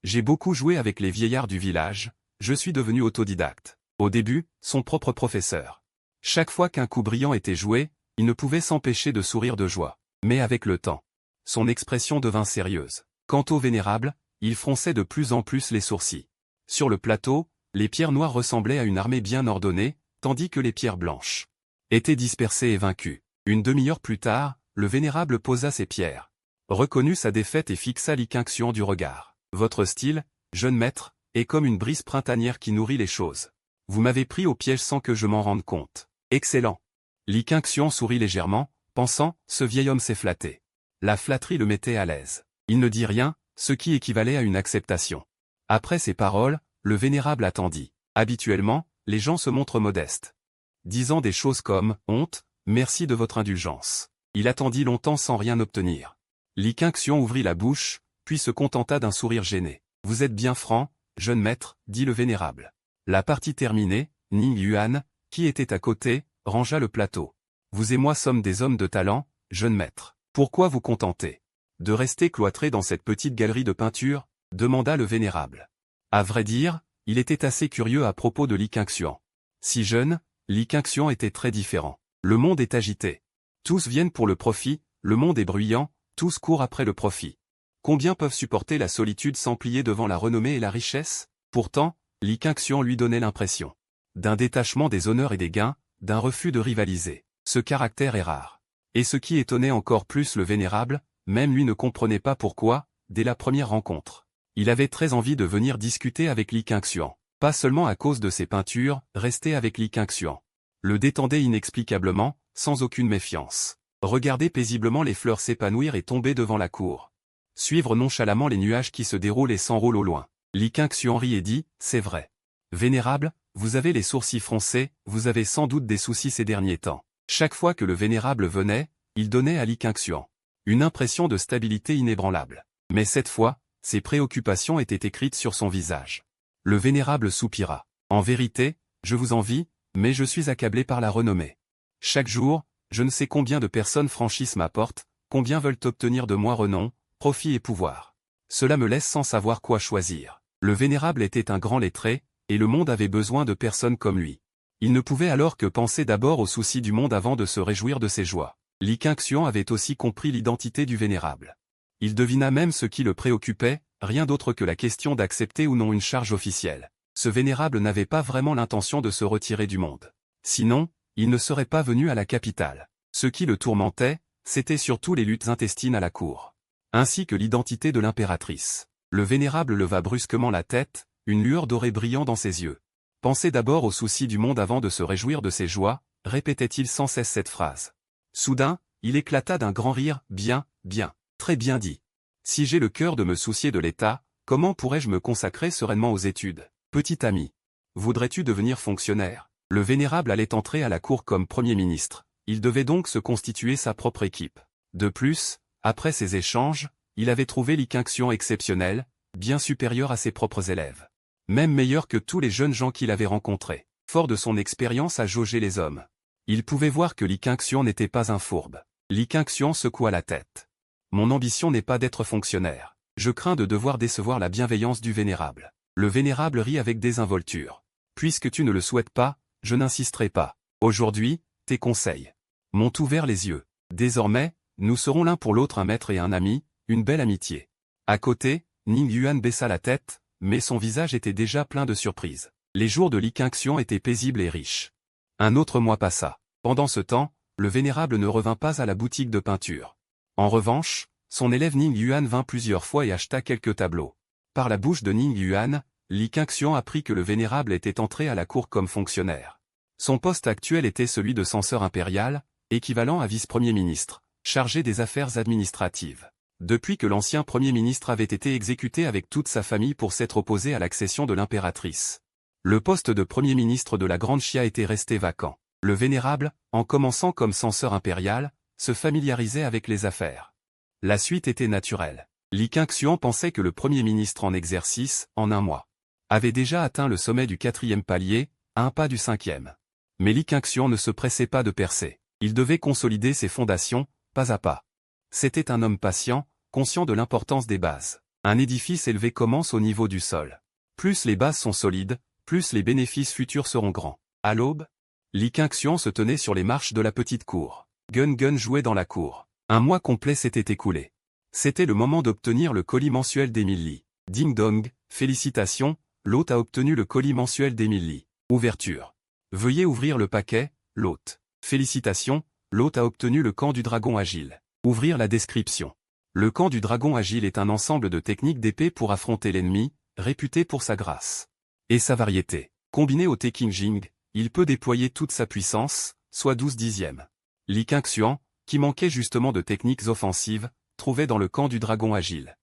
J'ai beaucoup joué avec les vieillards du village, je suis devenu autodidacte. » Au début, son propre professeur. Chaque fois qu'un coup brillant était joué, il ne pouvait s'empêcher de sourire de joie. Mais avec le temps, son expression devint sérieuse. Quant au vénérable, il fronçait de plus en plus les sourcils. Sur le plateau, les pierres noires ressemblaient à une armée bien ordonnée, tandis que les pierres blanches étaient dispersées et vaincues. Une demi-heure plus tard, le vénérable posa ses pierres, reconnut sa défaite et fixa Li Qingxian du regard. « Votre style, jeune maître, est comme une brise printanière qui nourrit les choses. Vous m'avez pris au piège sans que je m'en rende compte. Excellent. » Li Qingxian sourit légèrement, pensant « Ce vieil homme s'est flatté. » La flatterie le mettait à l'aise. Il ne dit rien, ce qui équivalait à une acceptation. Après ces paroles, le vénérable attendit. Habituellement, les gens se montrent modestes, disant des choses comme « honte, merci de votre indulgence ». Il attendit longtemps sans rien obtenir. Li Qingxian ouvrit la bouche, puis se contenta d'un sourire gêné. « Vous êtes bien franc, jeune maître, dit le vénérable. » La partie terminée, Ning Yuan, qui était à côté, rangea le plateau. « Vous et moi sommes des hommes de talent, jeune maître. Pourquoi vous contenter de rester cloîtré dans cette petite galerie de peinture ?» demanda le vénérable. À vrai dire, il était assez curieux à propos de Li Qingxian. Si jeune, Li Qingxian était très différent. Le monde est agité. Tous viennent pour le profit, le monde est bruyant, tous courent après le profit. Combien peuvent supporter la solitude sans plier devant la renommée et la richesse? Pourtant, Li Qingxian lui donnait l'impression d'un détachement des honneurs et des gains, d'un refus de rivaliser. Ce caractère est rare. Et ce qui étonnait encore plus le vénérable, même lui ne comprenait pas pourquoi, dès la première rencontre. Il avait très envie de venir discuter avec Li Qingxian. Pas seulement à cause de ses peintures, rester avec Li Qingxian le détendait inexplicablement, sans aucune méfiance. Regarder paisiblement les fleurs s'épanouir et tomber devant la cour. Suivre nonchalamment les nuages qui se déroulent et s'enroulent au loin. Li Qingxian rit et dit, « C'est vrai. Vénérable, vous avez les sourcils froncés, vous avez sans doute des soucis ces derniers temps. » Chaque fois que le vénérable venait, il donnait à Li Qingxian une impression de stabilité inébranlable. Mais cette fois, ses préoccupations étaient écrites sur son visage. Le vénérable soupira. « En vérité, je vous envie, mais je suis accablé par la renommée. Chaque jour, je ne sais combien de personnes franchissent ma porte, combien veulent obtenir de moi renom, profit et pouvoir. Cela me laisse sans savoir quoi choisir. » Le vénérable était un grand lettré, et le monde avait besoin de personnes comme lui. Il ne pouvait alors que penser d'abord aux soucis du monde avant de se réjouir de ses joies. Li Qingxian avait aussi compris l'identité du vénérable. Il devina même ce qui le préoccupait, rien d'autre que la question d'accepter ou non une charge officielle. Ce vénérable n'avait pas vraiment l'intention de se retirer du monde. Sinon, il ne serait pas venu à la capitale. Ce qui le tourmentait, c'était surtout les luttes intestines à la cour, ainsi que l'identité de l'impératrice. Le vénérable leva brusquement la tête, une lueur dorée brillant dans ses yeux. Pensez d'abord aux soucis du monde avant de se réjouir de ses joies, répétait-il sans cesse cette phrase. Soudain, il éclata d'un grand rire, bien, bien, très bien dit. Si j'ai le cœur de me soucier de l'État, comment pourrais-je me consacrer sereinement aux études? Petit ami, voudrais-tu devenir fonctionnaire? Le vénérable allait entrer à la cour comme Premier ministre, il devait donc se constituer sa propre équipe. De plus, après ces échanges, il avait trouvé Li Qingxian exceptionnel, bien supérieur à ses propres élèves. Même meilleur que tous les jeunes gens qu'il avait rencontrés. Fort de son expérience à jauger les hommes, il pouvait voir que Li Qingxian n'était pas un fourbe. Li Qingxian secoua la tête. Mon ambition n'est pas d'être fonctionnaire. Je crains de devoir décevoir la bienveillance du vénérable. Le vénérable rit avec désinvolture. Puisque tu ne le souhaites pas, je n'insisterai pas. Aujourd'hui, tes conseils m'ont ouvert les yeux. Désormais, nous serons l'un pour l'autre un maître et un ami, une belle amitié. À côté, Ning Yuan baissa la tête, mais son visage était déjà plein de surprise. Les jours de Li Qingxian étaient paisibles et riches. Un autre mois passa. Pendant ce temps, le vénérable ne revint pas à la boutique de peinture. En revanche, son élève Ning Yuan vint plusieurs fois et acheta quelques tableaux. Par la bouche de Ning Yuan, Li Qingxian apprit que le vénérable était entré à la cour comme fonctionnaire. Son poste actuel était celui de censeur impérial, équivalent à vice-premier ministre, chargé des affaires administratives. Depuis que l'ancien premier ministre avait été exécuté avec toute sa famille pour s'être opposé à l'accession de l'impératrice, le poste de premier ministre de la Grande Chia était resté vacant. Le vénérable, en commençant comme censeur impérial, se familiarisait avec les affaires. La suite était naturelle. Li Qingxian pensait que le premier ministre en exercice, en un mois, avait déjà atteint le sommet du 4e palier, à un pas du 5e. Mais Li Qingxian ne se pressait pas de percer. Il devait consolider ses fondations, pas à pas. C'était un homme patient, conscient de l'importance des bases. Un édifice élevé commence au niveau du sol. Plus les bases sont solides, plus les bénéfices futurs seront grands. À l'aube, Li Qingxian se tenait sur les marches de la petite cour. Gun Gun jouait dans la cour. Un mois complet s'était écoulé. C'était le moment d'obtenir le colis mensuel d'Émile Li. Ding dong, félicitations, l'hôte a obtenu le colis mensuel d'Émile Li. Ouverture. Veuillez ouvrir le paquet, l'hôte. Félicitations, l'hôte a obtenu le camp du dragon agile. Ouvrir la description. Le camp du dragon agile est un ensemble de techniques d'épée pour affronter l'ennemi, réputé pour sa grâce et sa variété. Combiné au Tekinging, il peut déployer toute sa puissance, soit 12 dixièmes. Li Qingxian, qui manquait justement de techniques offensives, trouvait dans le camp du dragon agile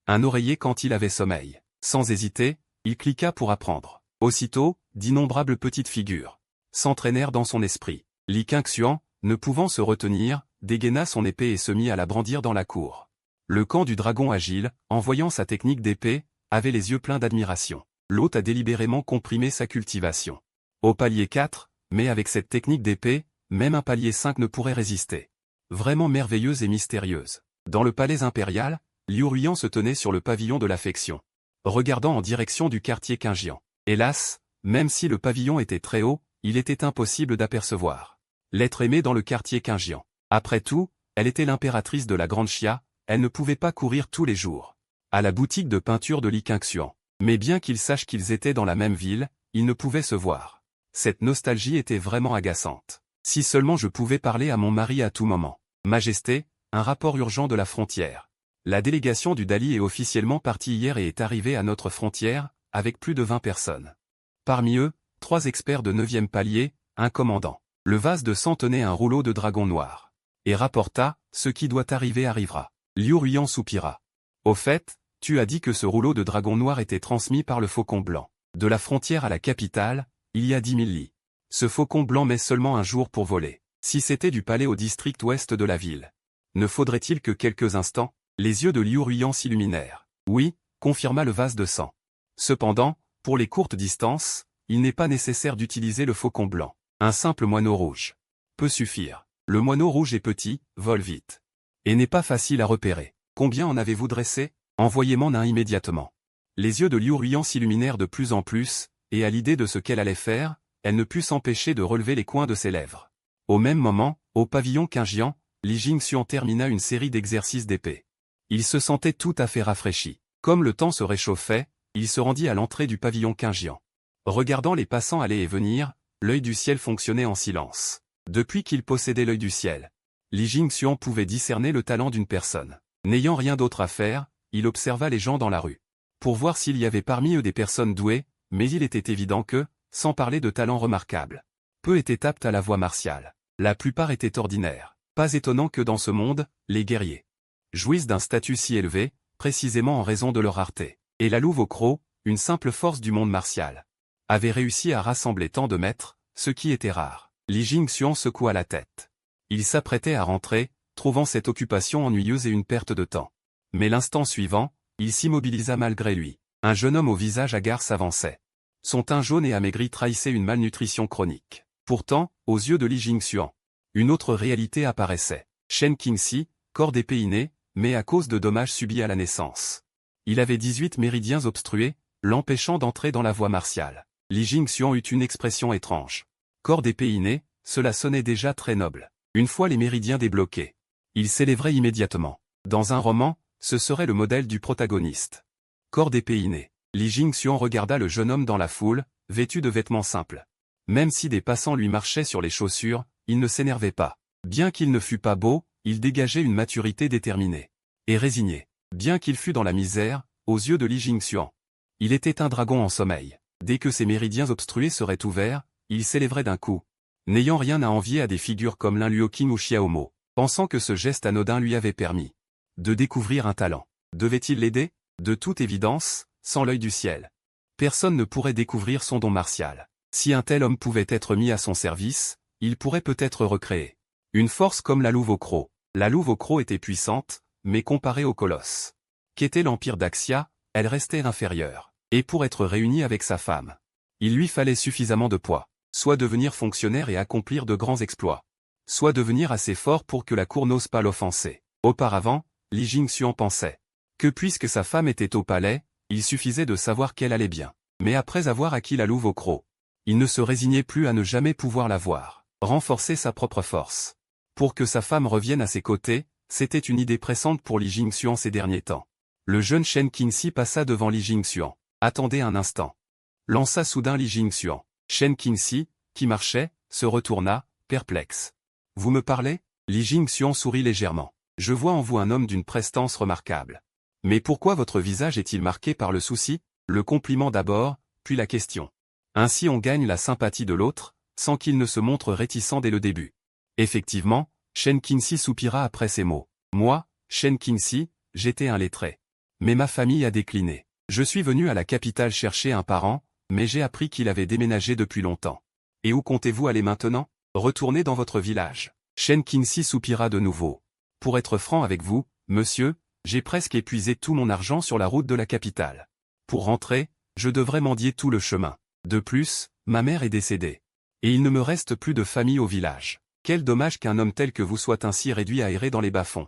un oreiller quand il avait sommeil. Sans hésiter, il cliqua pour apprendre. Aussitôt, d'innombrables petites figures s'entraînèrent dans son esprit. Li Qingxuan, ne pouvant se retenir, dégaina son épée et se mit à la brandir dans la cour. Le camp du dragon agile, en voyant sa technique d'épée, avait les yeux pleins d'admiration. L'hôte a délibérément comprimé sa cultivation. Au palier 4, mais avec cette technique d'épée, même un palier 5 ne pourrait résister. Vraiment merveilleuse et mystérieuse. Dans le palais impérial, Liu Ruian se tenait sur le pavillon de l'affection, regardant en direction du quartier Qingjian. Hélas, même si le pavillon était très haut, il était impossible d'apercevoir l'être aimé dans le quartier Qingjian. Après tout, elle était l'impératrice de la Grande Xia, elle ne pouvait pas courir tous les jours à la boutique de peinture de Li Qingxuan. Mais bien qu'il sache qu'ils étaient dans la même ville, ils ne pouvaient se voir. Cette nostalgie était vraiment agaçante. Si seulement je pouvais parler à mon mari à tout moment. Majesté, un rapport urgent de la frontière. La délégation du Dali est officiellement partie hier et est arrivée à notre frontière, avec plus de 20 personnes. Parmi eux, 3 experts de 9e palier, un commandant. Le vase de sang tenait un rouleau de dragon noir. Et rapporta, ce qui doit arriver arrivera. Liu Ruian soupira. Au fait, tu as dit que ce rouleau de dragon noir était transmis par le faucon blanc. De la frontière à la capitale, il y a 10 000 lits. Ce faucon blanc met seulement un jour pour voler. Si c'était du palais au district ouest de la ville, ne faudrait-il que quelques instants? Les yeux de Liu Ruian s'illuminèrent. Oui, confirma le vase de sang. Cependant, pour les courtes distances, il n'est pas nécessaire d'utiliser le faucon blanc. Un simple moineau rouge peut suffire. Le moineau rouge est petit, vole vite. Et n'est pas facile à repérer. Combien en avez-vous dressé? Envoyez-m'en un immédiatement. Les yeux de Liu Ruian s'illuminèrent de plus en plus, et à l'idée de ce qu'elle allait faire, elle ne put s'empêcher de relever les coins de ses lèvres. Au même moment, au pavillon Qingjian, Li Jingxuan termina une série d'exercices d'épée. Il se sentait tout à fait rafraîchi. Comme le temps se réchauffait, il se rendit à l'entrée du pavillon Qingjian. Regardant les passants aller et venir, l'œil du ciel fonctionnait en silence. Depuis qu'il possédait l'œil du ciel, Li Jingxuan pouvait discerner le talent d'une personne. N'ayant rien d'autre à faire, il observa les gens dans la rue. Pour voir s'il y avait parmi eux des personnes douées, mais il était évident que, sans parler de talent remarquable, peu étaient aptes à la voie martiale. La plupart étaient ordinaires. Pas étonnant que dans ce monde, les guerriers jouissent d'un statut si élevé, précisément en raison de leur rareté. Et la louve au croc, une simple force du monde martial, avait réussi à rassembler tant de maîtres, ce qui était rare. Li Jingxuan secoua la tête. Il s'apprêtait à rentrer, trouvant cette occupation ennuyeuse et une perte de temps. Mais l'instant suivant, il s'immobilisa malgré lui. Un jeune homme au visage hagard s'avançait. Son teint jaune et amaigri trahissait une malnutrition chronique. Pourtant, aux yeux de Li Jingxuan, une autre réalité apparaissait. Shen Qingxi, corps d'épée inné, mais à cause de dommages subis à la naissance. Il avait 18 méridiens obstrués, l'empêchant d'entrer dans la voie martiale. Li Jingxuan eut une expression étrange. Corps d'épée inné, cela sonnait déjà très noble. Une fois les méridiens débloqués, il s'élèverait immédiatement. Dans un roman, ce serait le modèle du protagoniste. Corps d'épée inné. Li Jingxuan regarda le jeune homme dans la foule, vêtu de vêtements simples. Même si des passants lui marchaient sur les chaussures, il ne s'énervait pas. Bien qu'il ne fût pas beau, il dégageait une maturité déterminée et résignée. Bien qu'il fût dans la misère, aux yeux de Li Jingxuan, il était un dragon en sommeil. Dès que ses méridiens obstrués seraient ouverts, il s'élèverait d'un coup. N'ayant rien à envier à des figures comme Lin Luoqing ou Xiaomo, pensant que ce geste anodin lui avait permis de découvrir un talent. Devait-il l'aider? De toute évidence, sans l'œil du ciel, personne ne pourrait découvrir son don martial. Si un tel homme pouvait être mis à son service, il pourrait peut-être recréer une force comme la louve au croc. La louve au croc était puissante, mais comparée au colosse qu'était l'empire d'Axia, elle restait inférieure. Et pour être réunie avec sa femme, il lui fallait suffisamment de poids. Soit devenir fonctionnaire et accomplir de grands exploits, soit devenir assez fort pour que la cour n'ose pas l'offenser. Auparavant, Li Jingxuan pensait que puisque sa femme était au palais, il suffisait de savoir qu'elle allait bien. Mais après avoir acquis la louve au croc, il ne se résignait plus à ne jamais pouvoir la voir. Renforcer sa propre force pour que sa femme revienne à ses côtés, c'était une idée pressante pour Li Jingxuan ces derniers temps. Le jeune Shen Qingxi passa devant Li Jingxuan. Attendez un instant. Lança soudain Li Jingxuan. Shen Qingxi, qui marchait, se retourna, perplexe. Vous me parlez? Li Jingxuan sourit légèrement. Je vois en vous un homme d'une prestance remarquable. Mais pourquoi votre visage est-il marqué par le souci? Le compliment d'abord, puis la question. Ainsi on gagne la sympathie de l'autre, sans qu'il ne se montre réticent dès le début. Effectivement, Shen Qingxi soupira après ces mots. Moi, Shen Qingxi, j'étais un lettré. Mais ma famille a décliné. Je suis venu à la capitale chercher un parent, mais j'ai appris qu'il avait déménagé depuis longtemps. Et où comptez-vous aller maintenant? Retournez dans votre village. Shen Qinxi soupira de nouveau. Pour être franc avec vous, monsieur, j'ai presque épuisé tout mon argent sur la route de la capitale. Pour rentrer, je devrais mendier tout le chemin. De plus, ma mère est décédée. Et il ne me reste plus de famille au village. Quel dommage qu'un homme tel que vous soit ainsi réduit à errer dans les bas-fonds.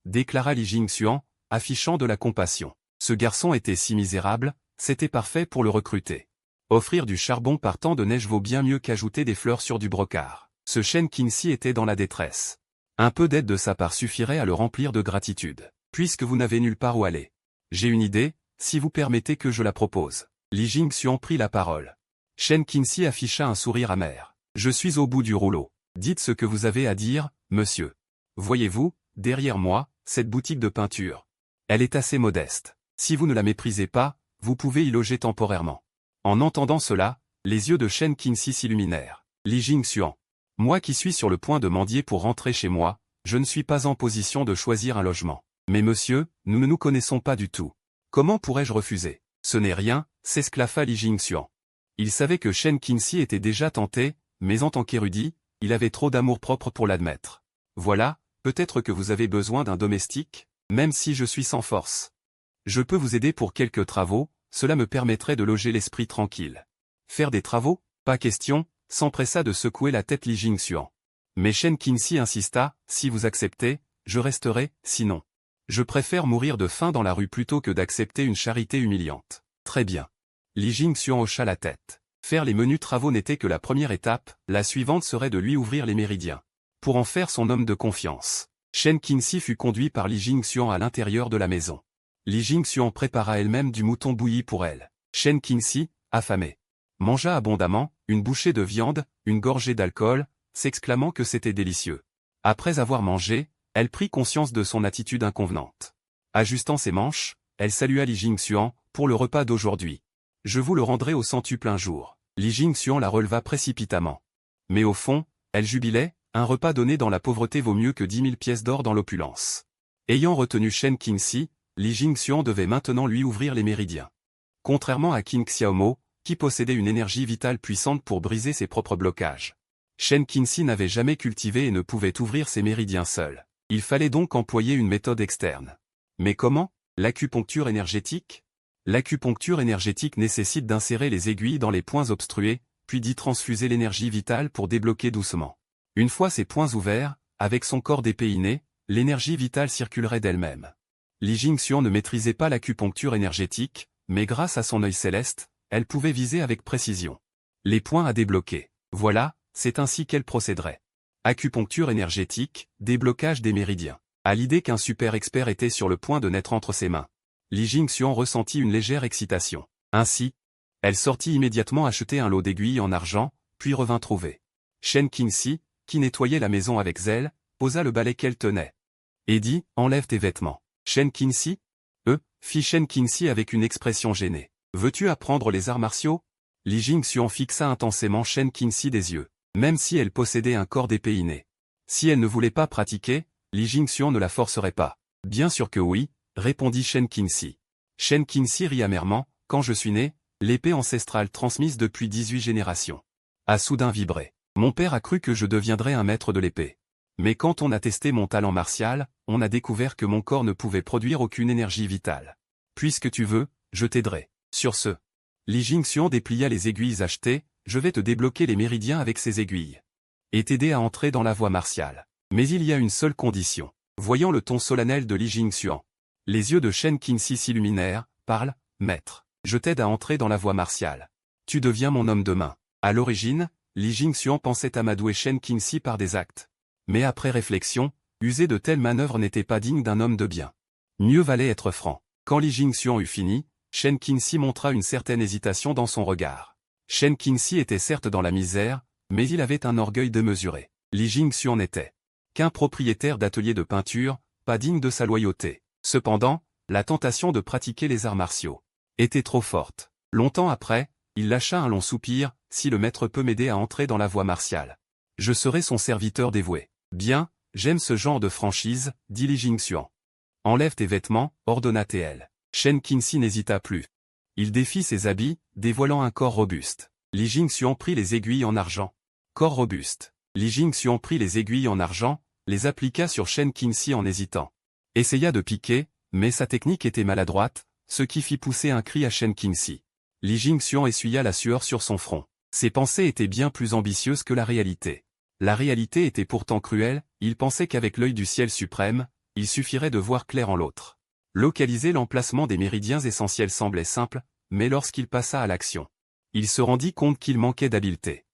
Déclara Li Jingxuan, affichant de la compassion. Ce garçon était si misérable, c'était parfait pour le recruter. Offrir du charbon par temps de neige vaut bien mieux qu'ajouter des fleurs sur du brocart. Ce Shen Qinxi était dans la détresse. Un peu d'aide de sa part suffirait à le remplir de gratitude. Puisque vous n'avez nulle part où aller. J'ai une idée, si vous permettez que je la propose. Li Jingxuan prit la parole. Shen Qinxi afficha un sourire amer. Je suis au bout du rouleau. Dites ce que vous avez à dire, monsieur. Voyez-vous, derrière moi, cette boutique de peinture. Elle est assez modeste. Si vous ne la méprisez pas, vous pouvez y loger temporairement. En entendant cela, les yeux de Shen Qinxi s'illuminèrent. Li Jingxuan. Moi qui suis sur le point de mendier pour rentrer chez moi, je ne suis pas en position de choisir un logement. Mais monsieur, nous ne nous connaissons pas du tout. Comment pourrais-je refuser? Ce n'est rien, s'esclaffa Li Jingxuan. Il savait que Shen Qinxi était déjà tenté, mais en tant qu'érudit, il avait trop d'amour-propre pour l'admettre. Voilà, peut-être que vous avez besoin d'un domestique, même si je suis sans force. Je peux vous aider pour quelques travaux, cela me permettrait de loger l'esprit tranquille. Faire des travaux? Pas question, s'empressa de secouer la tête Li Jingxuan. Mais Shen Qinxi insista, si vous acceptez, je resterai, sinon. Je préfère mourir de faim dans la rue plutôt que d'accepter une charité humiliante. Très bien. Li Jingxuan hocha la tête. Faire les menus travaux n'était que la première étape, la suivante serait de lui ouvrir les méridiens. Pour en faire son homme de confiance. Shen Qinxi fut conduit par Li Jingxuan à l'intérieur de la maison. Li Jingxuan prépara elle-même du mouton bouilli pour elle. Shen Qinxi, affamé, mangea abondamment, une bouchée de viande, une gorgée d'alcool, s'exclamant que c'était délicieux. Après avoir mangé, elle prit conscience de son attitude inconvenante. Ajustant ses manches, elle salua Li Jingxuan, pour le repas d'aujourd'hui. Je vous le rendrai au centuple un jour. Li Jingxuan la releva précipitamment. Mais au fond, elle jubilait, un repas donné dans la pauvreté vaut mieux que 10 000 pièces d'or dans l'opulence. Ayant retenu Shen Qinxi, Li Jingxuan devait maintenant lui ouvrir les méridiens. Contrairement à Qin Xiaomo, qui possédait une énergie vitale puissante pour briser ses propres blocages. Shen Qinxi n'avait jamais cultivé et ne pouvait ouvrir ses méridiens seul. Il fallait donc employer une méthode externe. Mais comment? L'acupuncture énergétique? L'acupuncture énergétique nécessite d'insérer les aiguilles dans les points obstrués, puis d'y transfuser l'énergie vitale pour débloquer doucement. Une fois ces points ouverts, avec son corps d'épée inné, l'énergie vitale circulerait d'elle-même. Li Jingxuan ne maîtrisait pas l'acupuncture énergétique, mais grâce à son œil céleste, elle pouvait viser avec précision. Les points à débloquer. Voilà, c'est ainsi qu'elle procéderait. Acupuncture énergétique, déblocage des méridiens. À l'idée qu'un super expert était sur le point de naître entre ses mains. Li Jingxuan ressentit une légère excitation. Ainsi, elle sortit immédiatement acheter un lot d'aiguilles en argent, puis revint trouver Shen Qinxi, qui nettoyait la maison avec zèle, posa le balai qu'elle tenait. Et dit, enlève tes vêtements. Shen Qinxi? Fit Shen Qinxi avec une expression gênée. Veux-tu apprendre les arts martiaux? Li Jingxuan fixa intensément Shen Qinxi des yeux, même si elle possédait un corps d'épée inné. Si elle ne voulait pas pratiquer, Li Jingxuan ne la forcerait pas. Bien sûr que oui, répondit Shen Qinxi. Shen Qinxi rit amèrement, quand je suis né, l'épée ancestrale transmise depuis 18 générations a soudain vibré. Mon père a cru que je deviendrais un maître de l'épée. Mais quand on a testé mon talent martial, on a découvert que mon corps ne pouvait produire aucune énergie vitale. Puisque tu veux, je t'aiderai. Sur ce, Li Jingxuan déplia les aiguilles achetées, je vais te débloquer les méridiens avec ces aiguilles. Et t'aider à entrer dans la voie martiale. Mais il y a une seule condition. Voyant le ton solennel de Li Jingxuan. Les yeux de Shen Qinxi s'illuminèrent, parle, maître. Je t'aide à entrer dans la voie martiale. Tu deviens mon homme de main. À l'origine, Li Jingxuan pensait amadouer Shen Qinxi par des actes. Mais après réflexion, user de telles manœuvres n'était pas digne d'un homme de bien. Mieux valait être franc. Quand Li Jingxuan eut fini, Shen Qinxi montra une certaine hésitation dans son regard. Shen Qinxi était certes dans la misère, mais il avait un orgueil démesuré. Li Jingxuan n'était qu'un propriétaire d'atelier de peinture, pas digne de sa loyauté. Cependant, la tentation de pratiquer les arts martiaux était trop forte. Longtemps après, il lâcha un long soupir, si le maître peut m'aider à entrer dans la voie martiale. Je serai son serviteur dévoué. Bien, j'aime ce genre de franchise, dit Li Jingxuan. Enlève tes vêtements, ordonna TL. Shen Qinxi n'hésita plus. Il défit ses habits, dévoilant un corps robuste. Li Jingxian prit les aiguilles en argent. Corps robuste. Li Jingxian prit les aiguilles en argent, les appliqua sur Shen Qingxi en hésitant. Essaya de piquer, mais sa technique était maladroite, ce qui fit pousser un cri à Shen Qingxi. Li Jingxian essuya la sueur sur son front. Ses pensées étaient bien plus ambitieuses que la réalité. La réalité était pourtant cruelle, il pensait qu'avec l'œil du ciel suprême, il suffirait de voir clair en l'autre. Localiser l'emplacement des méridiens essentiels semblait simple, mais lorsqu'il passa à l'action, il se rendit compte qu'il manquait d'habileté.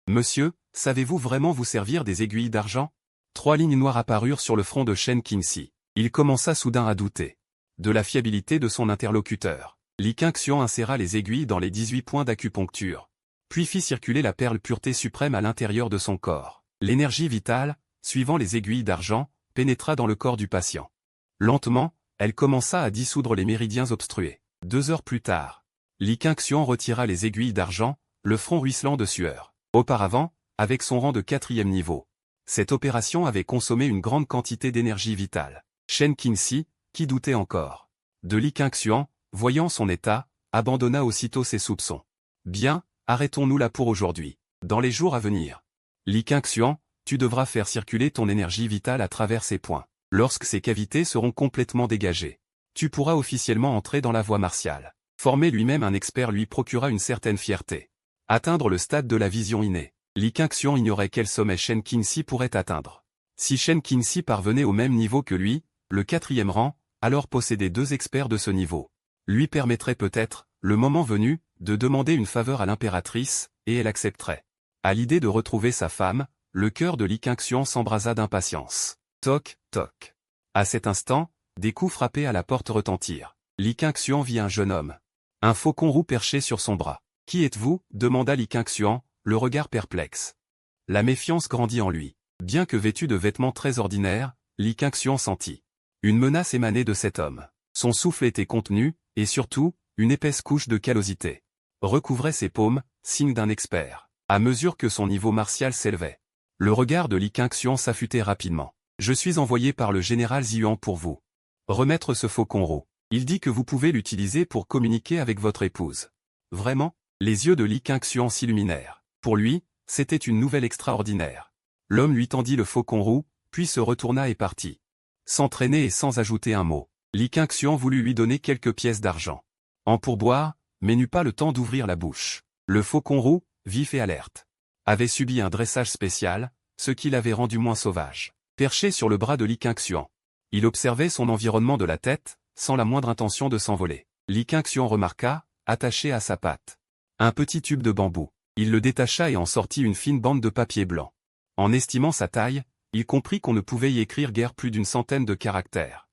Monsieur, savez-vous vraiment vous servir des aiguilles d'argent? 3 lignes noires apparurent sur le front de Shen Qingxi. Il commença soudain à douter de la fiabilité de son interlocuteur. Li Qingxian inséra les aiguilles dans les 18 points d'acupuncture, puis fit circuler la perle pureté suprême à l'intérieur de son corps. L'énergie vitale, suivant les aiguilles d'argent, pénétra dans le corps du patient. Lentement, elle commença à dissoudre les méridiens obstrués. 2 heures plus tard, Li Qingxian retira les aiguilles d'argent, le front ruisselant de sueur. Auparavant, avec son rang de 4e niveau, cette opération avait consommé une grande quantité d'énergie vitale. Shen Qingxi, qui doutait encore de Li Qingxian, voyant son état, abandonna aussitôt ses soupçons. Bien, arrêtons-nous là pour aujourd'hui. Dans les jours à venir, Li Qingxian, tu devras faire circuler ton énergie vitale à travers ces points. Lorsque ces cavités seront complètement dégagées, tu pourras officiellement entrer dans la voie martiale. Former lui-même un expert lui procura une certaine fierté. Atteindre le stade de la vision innée. Li Qingxian ignorait quel sommet Shen Qingxi pourrait atteindre. Si Shen Qingxi parvenait au même niveau que lui, le 4e rang, alors posséder 2 experts de ce niveau, lui permettrait peut-être, le moment venu, de demander une faveur à l'impératrice, et elle accepterait. À l'idée de retrouver sa femme, le cœur de Li Qingxian s'embrasa d'impatience. Toc, toc. À cet instant, des coups frappés à la porte retentirent. Li Qingxian vit un jeune homme. Un faucon roux perché sur son bras. « Qui êtes-vous » demanda Li Qingxian, le regard perplexe. La méfiance grandit en lui. Bien que vêtu de vêtements très ordinaires, Li Qingxian sentit une menace émaner de cet homme. Son souffle était contenu, et surtout, une épaisse couche de callosité recouvrait ses paumes, signe d'un expert. À mesure que son niveau martial s'élevait, le regard de Li Qingxian s'affûtait rapidement. « Je suis envoyé par le général Ziyuan pour vous remettre ce faucon roux. Il dit que vous pouvez l'utiliser pour communiquer avec votre épouse. » Vraiment? Les yeux de Li Qingxian s'illuminèrent. Pour lui, c'était une nouvelle extraordinaire. L'homme lui tendit le faucon roux, puis se retourna et partit. Sans traîner et sans ajouter un mot, Li Qingxian voulut lui donner quelques pièces d'argent en pourboire, mais n'eut pas le temps d'ouvrir la bouche. Le faucon roux, vif et alerte, avait subi un dressage spécial, ce qui l'avait rendu moins sauvage. Perché sur le bras de Li Qingxian, il observait son environnement de la tête, sans la moindre intention de s'envoler. Li Qingxian remarqua, attaché à sa patte, un petit tube de bambou. Il le détacha et en sortit une fine bande de papier blanc. En estimant sa taille, il comprit qu'on ne pouvait y écrire guère plus d'une centaine de caractères.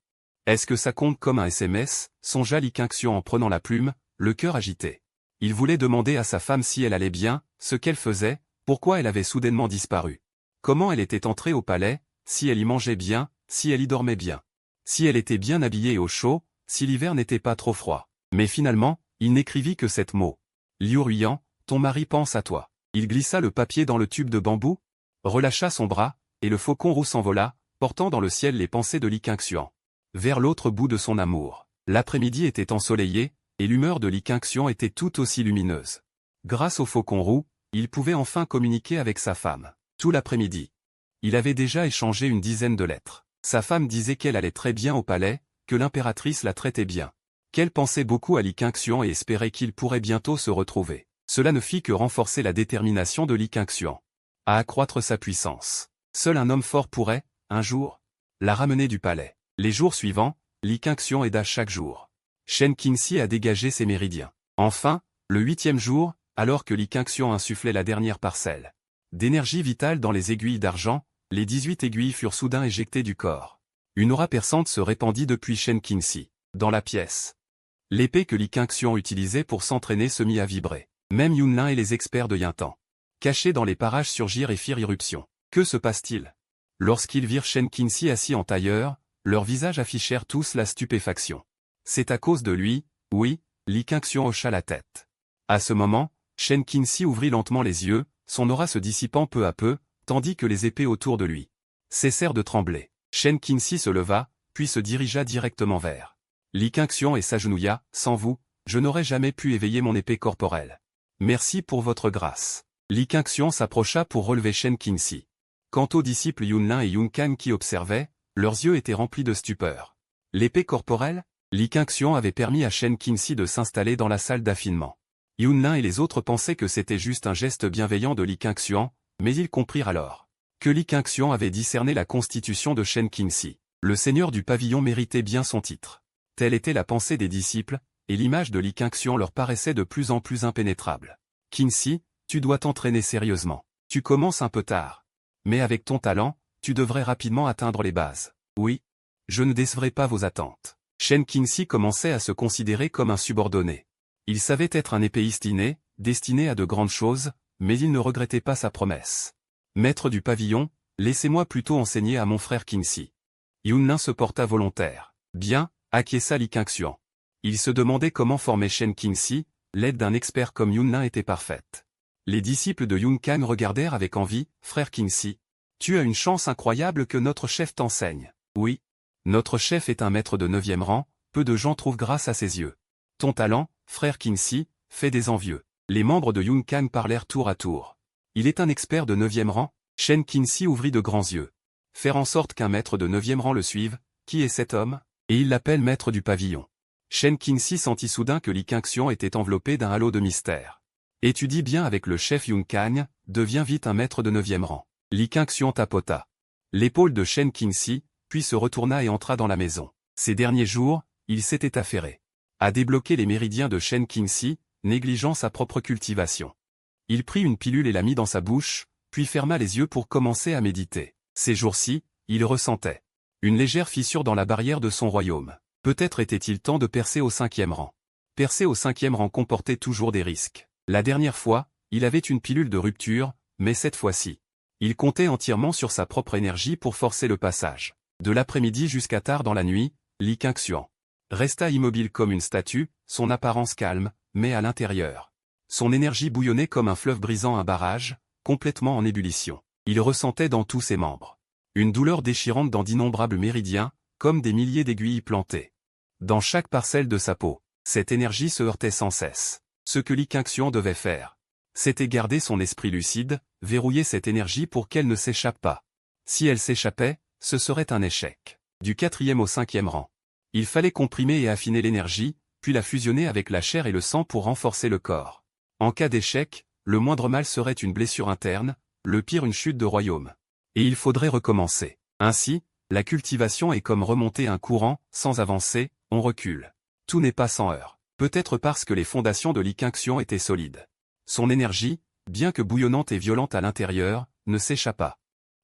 Est-ce que ça compte comme un SMS, songea Li Qingxian en prenant la plume, le cœur agité. Il voulait demander à sa femme si elle allait bien, ce qu'elle faisait, pourquoi elle avait soudainement disparu. Comment elle était entrée au palais, si elle y mangeait bien, si elle y dormait bien. Si elle était bien habillée et au chaud, si l'hiver n'était pas trop froid. Mais finalement, il n'écrivit que 7 mots. Liu Ruiyan, ton mari pense à toi. Il glissa le papier dans le tube de bambou, relâcha son bras, et le faucon roux s'envola, portant dans le ciel les pensées de Li Qingxian vers l'autre bout de son amour. L'après-midi était ensoleillé, et l'humeur de Li Qingxian était tout aussi lumineuse. Grâce au faucon roux, il pouvait enfin communiquer avec sa femme. Tout l'après-midi, il avait déjà échangé une dizaine de lettres. Sa femme disait qu'elle allait très bien au palais, que l'impératrice la traitait bien, qu'elle pensait beaucoup à Li Qingxian et espérait qu'ils pourraient bientôt se retrouver. Cela ne fit que renforcer la détermination de Li Qingxian à accroître sa puissance. Seul un homme fort pourrait, un jour, la ramener du palais. Les jours suivants, Li Qingxian aida chaque jour Shen Qingxi à dégager ses méridiens. Enfin, le 8e jour, alors que Li Qingxian insufflait la dernière parcelle d'énergie vitale dans les aiguilles d'argent, les 18 aiguilles furent soudain éjectées du corps. Une aura perçante se répandit depuis Shen Qingxi dans la pièce. L'épée que Li Qingxian utilisait pour s'entraîner se mit à vibrer. Même Yunlin et les experts de Yintan, cachés dans les parages, surgirent et firent irruption. Que se passe-t-il? Lorsqu'ils virent Shen Qingxi assis en tailleur, leurs visages affichèrent tous la stupéfaction. C'est à cause de lui, oui, Li Qingxian hocha la tête. À ce moment, Shen Qingxi ouvrit lentement les yeux, son aura se dissipant peu à peu, tandis que les épées autour de lui cessèrent de trembler. Shen Qingxi se leva, puis se dirigea directement vers Li Qingxian et s'agenouilla. Sans vous, Je n'aurais jamais pu éveiller mon épée corporelle. Merci pour votre grâce. Li Qingshuan s'approcha pour relever Shen Qingxi. Quant aux disciples Yunlin et Yuncan qui observaient, leurs yeux étaient remplis de stupeur. L'épée corporelle? Li Qingshuan avait permis à Shen Qingxi de s'installer dans la salle d'affinement. Yunlin et les autres pensaient que c'était juste un geste bienveillant de Li Qingshuan, mais ils comprirent alors que Li Qingshuan avait discerné la constitution de Shen Qingxi. Le seigneur du pavillon méritait bien son titre. Telle était la pensée des disciples, et l'image de Li Qingshuan leur paraissait de plus en plus impénétrable. Qingxi, tu dois t'entraîner sérieusement. Tu commences un peu tard. Mais avec ton talent, tu devrais rapidement atteindre les bases. Oui. Je ne décevrai pas vos attentes. Shen Qingxi commençait à se considérer comme un subordonné. Il savait être un épéiste inné, destiné à de grandes choses, mais il ne regrettait pas sa promesse. Maître du pavillon, laissez-moi plutôt enseigner à mon frère Qingxi. Yunlin se porta volontaire. Bien, acquiesça Li Qingshuan. Il se demandait comment former Shen Qingxi, l'aide d'un expert comme Yunlin était parfaite. Les disciples de Yuncan regardèrent avec envie, frère Qingxi. Tu as une chance incroyable que notre chef t'enseigne. Oui. Notre chef est un maître de 9e rang, peu de gens trouvent grâce à ses yeux. Ton talent, frère Qingxi, fait des envieux. Les membres de Yuncan parlèrent tour à tour. Il est un expert de 9e rang? Shen Qingxi ouvrit de grands yeux. Faire en sorte qu'un maître de 9e rang le suive, qui est cet homme? Et il l'appelle maître du pavillon. Shen Qingxi sentit soudain que Li Qingshuan était enveloppé d'un halo de mystère. Étudie bien avec le chef Yuncan, deviens vite un maître de 9e rang. Li Qingshuan tapota l'épaule de Shen Qingxi, puis se retourna et entra dans la maison. Ces derniers jours, il s'était affairé à débloquer les méridiens de Shen Qingxi, négligeant sa propre cultivation. Il prit une pilule et la mit dans sa bouche, puis ferma les yeux pour commencer à méditer. Ces jours-ci, il ressentait une légère fissure dans la barrière de son royaume. Peut-être était-il temps de percer au 5e rang. Percer au 5e rang comportait toujours des risques. La dernière fois, il avait une pilule de rupture, mais cette fois-ci, il comptait entièrement sur sa propre énergie pour forcer le passage. De l'après-midi jusqu'à tard dans la nuit, Li Qingshuan resta immobile comme une statue, son apparence calme, mais à l'intérieur. Son énergie bouillonnait comme un fleuve brisant un barrage, complètement en ébullition. Il ressentait dans tous ses membres une douleur déchirante dans d'innombrables méridiens, comme des milliers d'aiguilles plantées dans chaque parcelle de sa peau. Cette énergie se heurtait sans cesse. Ce que Li Qingshuan devait faire, c'était garder son esprit lucide, verrouiller cette énergie pour qu'elle ne s'échappe pas. Si elle s'échappait, ce serait un échec. Du 4e au 5e rang. Il fallait comprimer et affiner l'énergie, puis la fusionner avec la chair et le sang pour renforcer le corps. En cas d'échec, le moindre mal serait une blessure interne, le pire une chute de royaume. Et il faudrait recommencer. Ainsi, la cultivation est comme remonter un courant, sans avancer, on recule. Tout n'est pas sans heurts. Peut-être parce que les fondations de Li Qingshuan étaient solides. Son énergie, bien que bouillonnante et violente à l'intérieur, ne s'échappa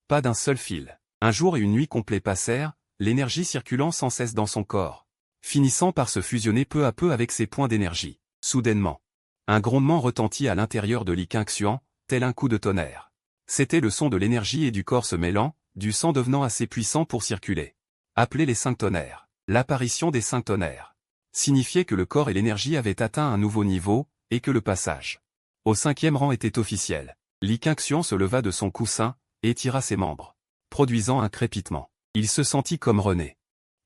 pas d'un seul fil. Un jour et une nuit complets passèrent, l'énergie circulant sans cesse dans son corps, finissant par se fusionner peu à peu avec ses points d'énergie. Soudainement, un grondement retentit à l'intérieur de Li Qingshuan, tel un coup de tonnerre. C'était le son de l'énergie et du corps se mêlant, du sang devenant assez puissant pour circuler. Appelé les 5 tonnerres. L'apparition des 5 tonnerres signifiait que le corps et l'énergie avaient atteint un nouveau niveau, et que le passage au 5e rang était officiel. Li Qingshuan se leva de son coussin, et étira ses membres, produisant un crépitement. Il se sentit comme rené.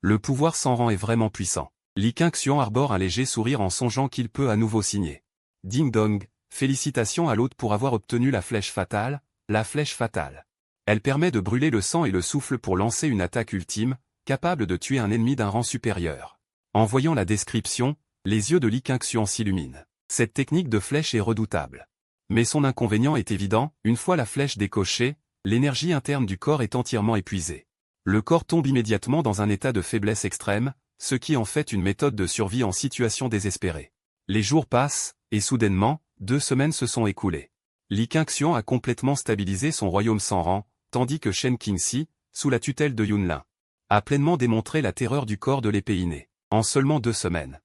Le pouvoir sans rang est vraiment puissant. Li Qingshuan arbore un léger sourire en songeant qu'il peut à nouveau signer. Ding dong, félicitations à l'hôte pour avoir obtenu la flèche fatale, la flèche fatale. Elle permet de brûler le sang et le souffle pour lancer une attaque ultime, capable de tuer un ennemi d'un rang supérieur. En voyant la description, les yeux de Li Qingshuan s'illuminent. Cette technique de flèche est redoutable. Mais son inconvénient est évident, une fois la flèche décochée, l'énergie interne du corps est entièrement épuisée. Le corps tombe immédiatement dans un état de faiblesse extrême, ce qui en fait une méthode de survie en situation désespérée. Les jours passent, et soudainement, 2 semaines se sont écoulées. Li Qingshuan a complètement stabilisé son royaume sans rang, tandis que Shen Qingxi, sous la tutelle de Yunlin, a pleinement démontré la terreur du corps de l'épée innée. En seulement 2 semaines,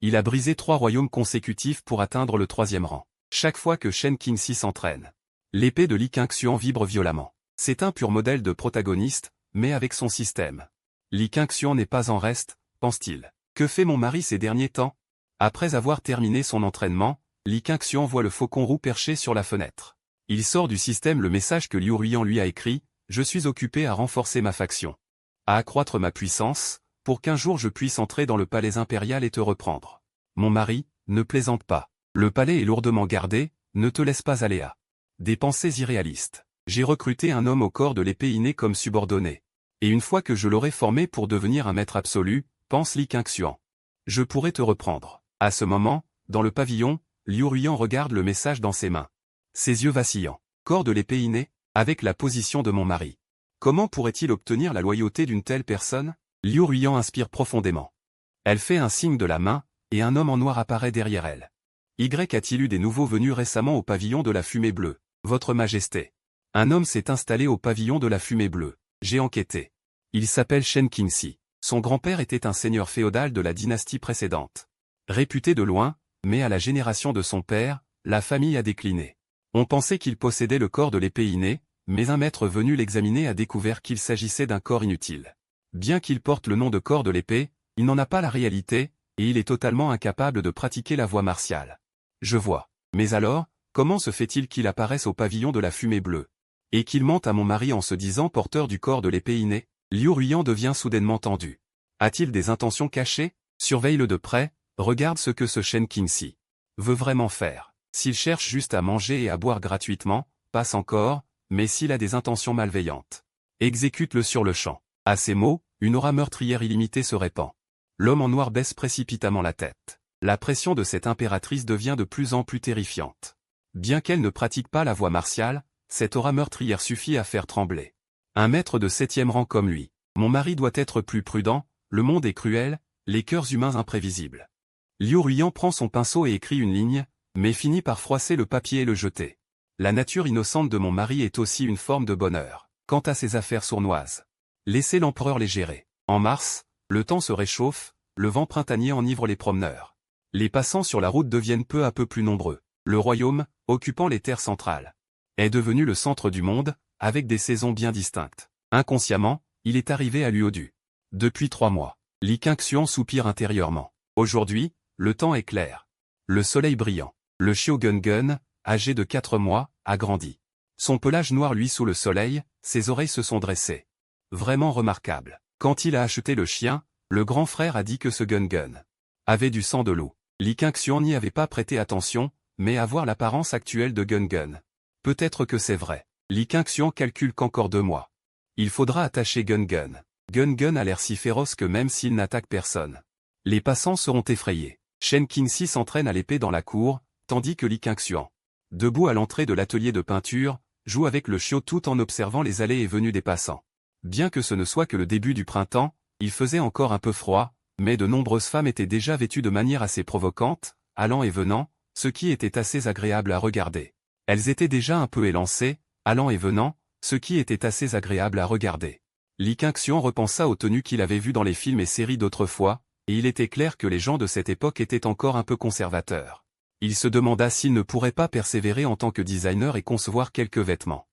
il a brisé 3 royaumes consécutifs pour atteindre le 3e rang. Chaque fois que Shen Qingxi s'entraîne, l'épée de Li Qingshuan vibre violemment. C'est un pur modèle de protagoniste, mais avec son système. Li Qingshuan n'est pas en reste, pense-t-il. Que fait mon mari ces derniers temps? Après avoir terminé son entraînement, Li Qingshuan voit le faucon roux perché sur la fenêtre. Il sort du système le message que Liu Ruiyan lui a écrit, « Je suis occupé à renforcer ma faction, à accroître ma puissance, pour qu'un jour je puisse entrer dans le palais impérial et te reprendre. Mon mari, ne plaisante pas. Le palais est lourdement gardé, ne te laisse pas aller à des pensées irréalistes. J'ai recruté un homme au corps de l'épée inné comme subordonné. Et une fois que je l'aurai formé pour devenir un maître absolu, pense Li Qingxuan. Je pourrai te reprendre. À ce moment, dans le pavillon, Liu Ruyan regarde le message dans ses mains. Ses yeux vacillants. Corps de l'épée inné, avec la position de mon mari. Comment pourrait-il obtenir la loyauté d'une telle personne? Liu Ruyan inspire profondément. Elle fait un signe de la main, et un homme en noir apparaît derrière elle. Y a-t-il eu des nouveaux venus récemment au pavillon de la fumée bleue? Votre Majesté. Un homme s'est installé au pavillon de la fumée bleue. J'ai enquêté. Il s'appelle Shen Qingxi. Son grand-père était un seigneur féodal de la dynastie précédente. Réputé de loin, mais à la génération de son père, la famille a décliné. On pensait qu'il possédait le corps de l'épée innée, mais un maître venu l'examiner a découvert qu'il s'agissait d'un corps inutile. Bien qu'il porte le nom de corps de l'épée, il n'en a pas la réalité, et il est totalement incapable de pratiquer la voie martiale. Je vois. Mais alors, comment se fait-il qu'il apparaisse au pavillon de la fumée bleue? Et qu'il mente à mon mari en se disant porteur du corps de l'épée innée? Liu Ruyan devient soudainement tendu. A-t-il des intentions cachées? Surveille-le de près, regarde ce que ce Shen Qingxi veut vraiment faire. S'il cherche juste à manger et à boire gratuitement, passe encore, mais s'il a des intentions malveillantes, exécute-le sur le champ. À ces mots, une aura meurtrière illimitée se répand. L'homme en noir baisse précipitamment la tête. La pression de cette impératrice devient de plus en plus terrifiante. Bien qu'elle ne pratique pas la voie martiale, cette aura meurtrière suffit à faire trembler un maître de 7e rang comme lui. Mon mari doit être plus prudent, le monde est cruel, les cœurs humains imprévisibles. Liu Ruyan prend son pinceau et écrit une ligne, mais finit par froisser le papier et le jeter. La nature innocente de mon mari est aussi une forme de bonheur. Quant à ses affaires sournoises, laissez l'empereur les gérer. En mars, le temps se réchauffe, le vent printanier enivre les promeneurs. Les passants sur la route deviennent peu à peu plus nombreux. Le royaume, occupant les terres centrales, est devenu le centre du monde, avec des saisons bien distinctes. Inconsciemment, il est arrivé à Luodu. Depuis 3 mois, Li Qingxuan soupire intérieurement. Aujourd'hui, le temps est clair. Le soleil brillant. Le chiot Gun, âgé de 4 mois, a grandi. Son pelage noir luit sous le soleil, ses oreilles se sont dressées. Vraiment remarquable. Quand il a acheté le chien, le grand frère a dit que ce Gun avait du sang de loup. Li Qingxuan n'y avait pas prêté attention, mais à voir l'apparence actuelle de Gun. Peut-être que c'est vrai. Li Qingxuan calcule qu'encore 2 mois. Il faudra attacher Gun. Gun a l'air si féroce que même s'il n'attaque personne, les passants seront effrayés. Shen Qingxi s'entraîne à l'épée dans la cour, tandis que Li Qingxuan, debout à l'entrée de l'atelier de peinture, joue avec le chiot tout en observant les allées et venues des passants. Bien que ce ne soit que le début du printemps, il faisait encore un peu froid, mais de nombreuses femmes étaient déjà vêtues de manière assez provocante, allant et venant, ce qui était assez agréable à regarder. Elles étaient déjà un peu élancées, allant et venant, ce qui était assez agréable à regarder. Li Qingxuan repensa aux tenues qu'il avait vues dans les films et séries d'autrefois, et il était clair que les gens de cette époque étaient encore un peu conservateurs. Il se demanda s'il ne pourrait pas persévérer en tant que designer et concevoir quelques vêtements.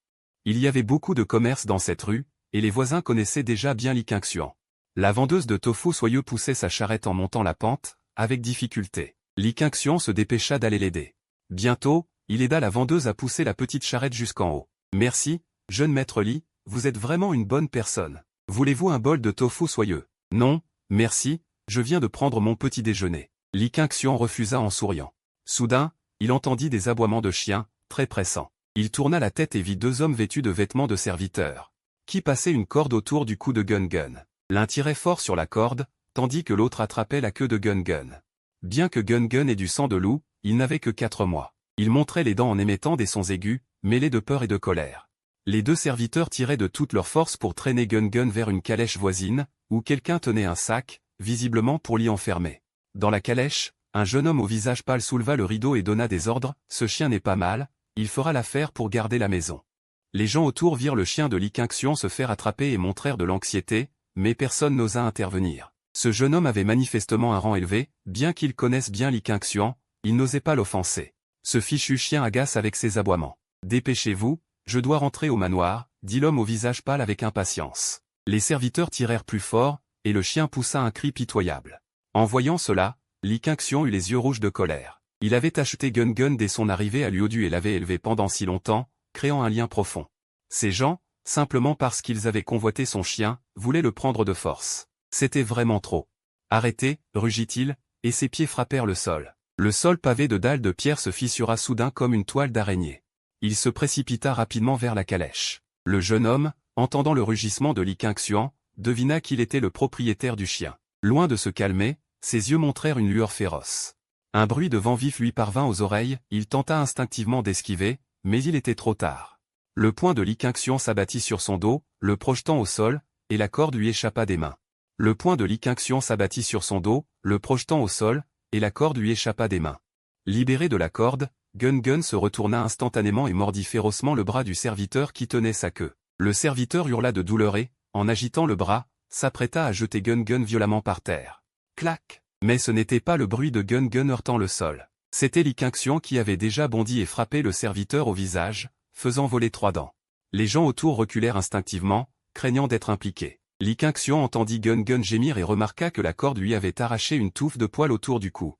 Il y avait beaucoup de commerces dans cette rue, et les voisins connaissaient déjà bien Li Qingxuan. La vendeuse de tofu soyeux poussait sa charrette en montant la pente, avec difficulté. Li Qingxuan se dépêcha d'aller l'aider. Bientôt, il aida la vendeuse à pousser la petite charrette jusqu'en haut. « Merci, jeune maître Li, vous êtes vraiment une bonne personne. Voulez-vous un bol de tofu soyeux? » « Non, merci, je viens de prendre mon petit déjeuner. » Li Qingxuan refusa en souriant. Soudain, il entendit des aboiements de chiens, très pressants. Il tourna la tête et vit 2 hommes vêtus de vêtements de serviteurs, qui passaient une corde autour du cou de Gun. L'un tirait fort sur la corde, tandis que l'autre attrapait la queue de Gun. Bien que Gun ait du sang de loup, il n'avait que 4 mois. Il montrait les dents en émettant des sons aigus, mêlés de peur et de colère. Les 2 serviteurs tiraient de toute leur force pour traîner Gun vers une calèche voisine, où quelqu'un tenait un sac, visiblement pour l'y enfermer. Dans la calèche, un jeune homme au visage pâle souleva le rideau et donna des ordres. « Ce chien n'est pas mal, il fera l'affaire pour garder la maison. » Les gens autour virent le chien de Li Qingxuan se faire attraper et montrèrent de l'anxiété, mais personne n'osa intervenir. Ce jeune homme avait manifestement un rang élevé, bien qu'il connaisse bien Li Qingxuan, il n'osait pas l'offenser. Ce fichu chien agace avec ses aboiements. « Dépêchez-vous, je dois rentrer au manoir, » dit l'homme au visage pâle avec impatience. Les serviteurs tirèrent plus fort, et le chien poussa un cri pitoyable. En voyant cela, Li Qingxuan eut les yeux rouges de colère. Il avait acheté Gun dès son arrivée à Luodu et l'avait élevé pendant si longtemps, créant un lien profond. Ces gens, simplement parce qu'ils avaient convoité son chien, voulaient le prendre de force. C'était vraiment trop. « Arrêtez, rugit-il, et ses pieds frappèrent le sol. Le sol pavé de dalles de pierre se fissura soudain comme une toile d'araignée. Il se précipita rapidement vers la calèche. Le jeune homme, entendant le rugissement de Li Qingxian, devina qu'il était le propriétaire du chien. Loin de se calmer, ses yeux montrèrent une lueur féroce. Un bruit de vent vif lui parvint aux oreilles, il tenta instinctivement d'esquiver, mais il était trop tard. Le poing de Li Qingxian s'abattit sur son dos, le projetant au sol, et la corde lui échappa des mains. Le poing de Li Qingxian s'abattit sur son dos, le projetant au sol, et la corde lui échappa des mains. Libéré de la corde, Gun Gun se retourna instantanément et mordit férocement le bras du serviteur qui tenait sa queue. Le serviteur hurla de douleur et, en agitant le bras, s'apprêta à jeter Gun Gun violemment par terre. Clac! Mais ce n'était pas le bruit de Gun Gun heurtant le sol. C'était Li Qingxian qui avait déjà bondi et frappé le serviteur au visage, faisant voler 3 dents. Les gens autour reculèrent instinctivement, craignant d'être impliqués. Li Qingxian entendit Gun Gun gémir et remarqua que la corde lui avait arraché une touffe de poils autour du cou.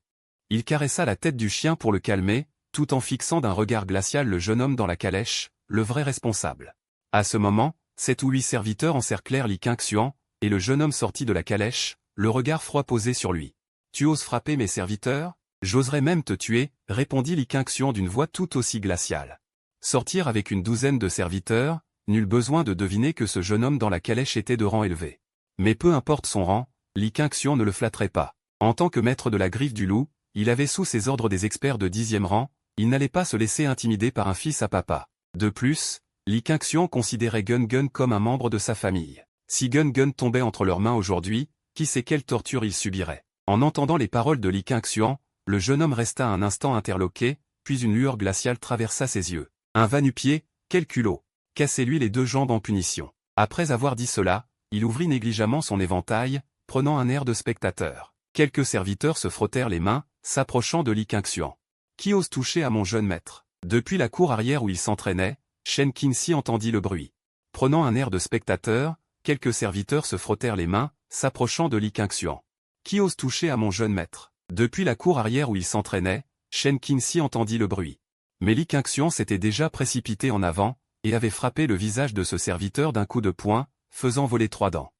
Il caressa la tête du chien pour le calmer, tout en fixant d'un regard glacial le jeune homme dans la calèche, le vrai responsable. À ce moment, 7 ou 8 serviteurs encerclèrent Li Qingxian, et le jeune homme sortit de la calèche, le regard froid posé sur lui. « Tu oses frapper mes serviteurs? J'oserais même te tuer, » répondit Li Qingxian d'une voix tout aussi glaciale. Sortir avec une douzaine de serviteurs, nul besoin de deviner que ce jeune homme dans la calèche était de rang élevé. Mais peu importe son rang, Li Qingxian ne le flatterait pas. En tant que maître de la griffe du loup, il avait sous ses ordres des experts de 10e rang, il n'allait pas se laisser intimider par un fils à papa. De plus, Li Qingxian considérait Gun Gun comme un membre de sa famille. Si Gun Gun tombait entre leurs mains aujourd'hui, qui sait quelle torture il subirait. En entendant les paroles de Li Qingxian, le jeune homme resta un instant interloqué, puis une lueur glaciale traversa ses yeux. Un va-nu-pied, quel culot! Cassez-lui les 2 jambes en punition. Après avoir dit cela, il ouvrit négligemment son éventail, prenant un air de spectateur. Quelques serviteurs se frottèrent les mains, s'approchant de Li Qingxian. Qui ose toucher à mon jeune maître? Depuis la cour arrière où il s'entraînait, Shen Qingxi entendit le bruit. Prenant un air de spectateur, quelques serviteurs se frottèrent les mains, s'approchant de Li Qingxian. Qui ose toucher à mon jeune maître? Depuis la cour arrière où il s'entraînait, Shen Qingxi entendit le bruit. Mais Li Qingxian s'était déjà précipité en avant, et avait frappé le visage de ce serviteur d'un coup de poing, faisant voler 3 dents.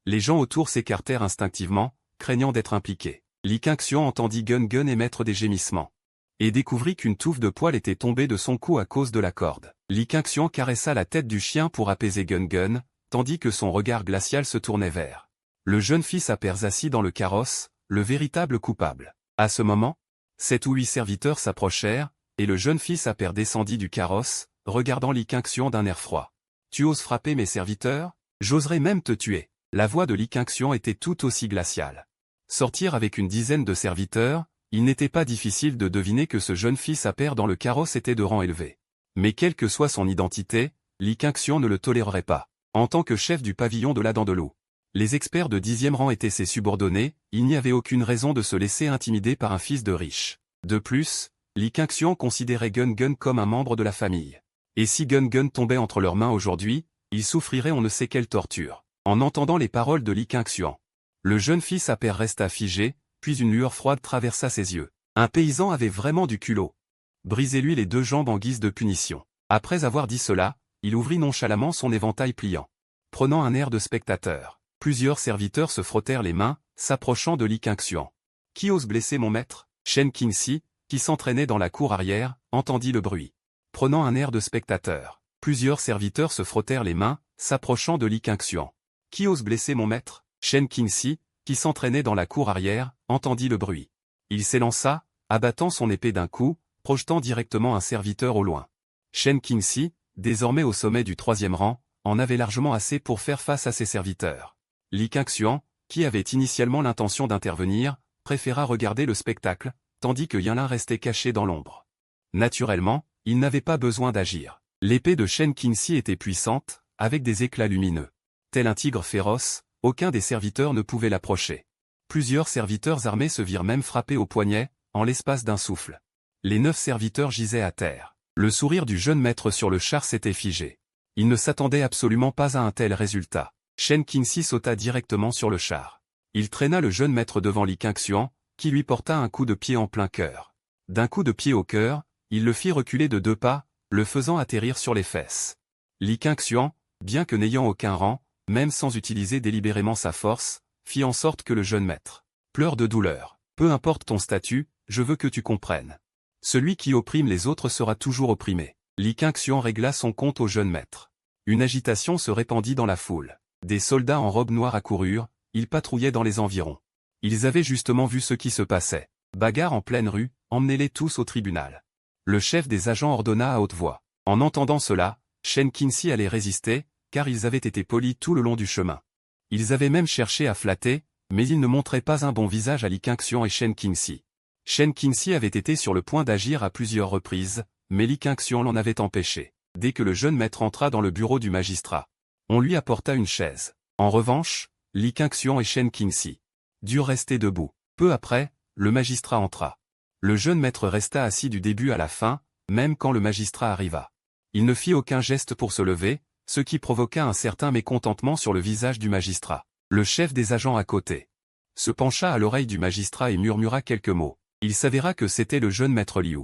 Les gens autour s'écartèrent instinctivement, craignant d'être impliqués. Li Qingxian entendit Gun Gun émettre des gémissements. Et découvrit qu'une touffe de poils était tombée de son cou à cause de la corde. Li Qingxian caressa la tête du chien pour apaiser Gun Gun, tandis que son regard glacial se tournait vers le jeune fils à pères assis dans le carrosse, le véritable coupable. À ce moment, 7 ou 8 serviteurs s'approchèrent, et le jeune fils à père descendit du carrosse, regardant Li Qingxian d'un air froid. « Tu oses frapper mes serviteurs? J'oserais même te tuer. » La voix de Li Qingxian était tout aussi glaciale. Sortir avec une dizaine de serviteurs, il n'était pas difficile de deviner que ce jeune fils à père dans le carrosse était de rang élevé. Mais quelle que soit son identité, Li Qingxian ne le tolérerait pas. En tant que chef du pavillon de la Dent de Loup, les experts de 10e rang étaient ses subordonnés, il n'y avait aucune raison de se laisser intimider par un fils de riche. De plus, Li Qingxian considérait Gun Gun comme un membre de la famille. Et si Gun Gun tombait entre leurs mains aujourd'hui, il souffrirait on ne sait quelle torture. En entendant les paroles de Li Qingxian, le jeune fils à père resta figé, puis une lueur froide traversa ses yeux. Un paysan avait vraiment du culot. Brisez-lui les 2 jambes en guise de punition. Après avoir dit cela, il ouvrit nonchalamment son éventail pliant. Prenant un air de spectateur, plusieurs serviteurs se frottèrent les mains, s'approchant de Li Qingxian. Qui ose blesser mon maître? Shen Qingxi, qui s'entraînait dans la cour arrière, entendit le bruit. Prenant un air de spectateur, plusieurs serviteurs se frottèrent les mains, s'approchant de Li Qingxian. Qui ose blesser mon maître? Shen Qingxi, qui s'entraînait dans la cour arrière, entendit le bruit. Il s'élança, abattant son épée d'un coup, projetant directement un serviteur au loin. Shen Qingxi, désormais au sommet du 3e rang, en avait largement assez pour faire face à ses serviteurs. Li Qingxian, qui avait initialement l'intention d'intervenir, préféra regarder le spectacle, tandis que Yanlin restait caché dans l'ombre. Naturellement, il n'avait pas besoin d'agir. L'épée de Shen Qingxi était puissante, avec des éclats lumineux. Tel un tigre féroce, aucun des serviteurs ne pouvait l'approcher. Plusieurs serviteurs armés se virent même frapper au poignet, en l'espace d'un souffle. Les 9 serviteurs gisaient à terre. Le sourire du jeune maître sur le char s'était figé. Il ne s'attendait absolument pas à un tel résultat. Shen Qingxi sauta directement sur le char. Il traîna le jeune maître devant Li Qingxian, qui lui porta un coup de pied en plein cœur. D'un coup de pied au cœur, il le fit reculer de 2 pas, le faisant atterrir sur les fesses. Li Qingxian, bien que n'ayant aucun rang, même sans utiliser délibérément sa force, fit en sorte que le jeune maître pleure de douleur. Peu importe ton statut, je veux que tu comprennes. Celui qui opprime les autres sera toujours opprimé. Li Qingxian régla son compte au jeune maître. Une agitation se répandit dans la foule. Des soldats en robe noire accoururent, ils patrouillaient dans les environs. Ils avaient justement vu ce qui se passait. Bagarre en pleine rue, emmenez-les tous au tribunal. Le chef des agents ordonna à haute voix. En entendant cela, Shen Qingxi allait résister, car ils avaient été polis tout le long du chemin. Ils avaient même cherché à flatter, mais ils ne montraient pas un bon visage à Li Qingxian et Shen Qingxi. Shen Qingxi avait été sur le point d'agir à plusieurs reprises, mais Li Qingxian l'en avait empêché. Dès que le jeune maître entra dans le bureau du magistrat, on lui apporta une chaise. En revanche, Li Qingxian et Shen Qingxi durent rester debout. Peu après, le magistrat entra. Le jeune maître resta assis du début à la fin, même quand le magistrat arriva. Il ne fit aucun geste pour se lever, ce qui provoqua un certain mécontentement sur le visage du magistrat. Le chef des agents à côté se pencha à l'oreille du magistrat et murmura quelques mots. Il s'avéra que c'était le jeune maître Liu.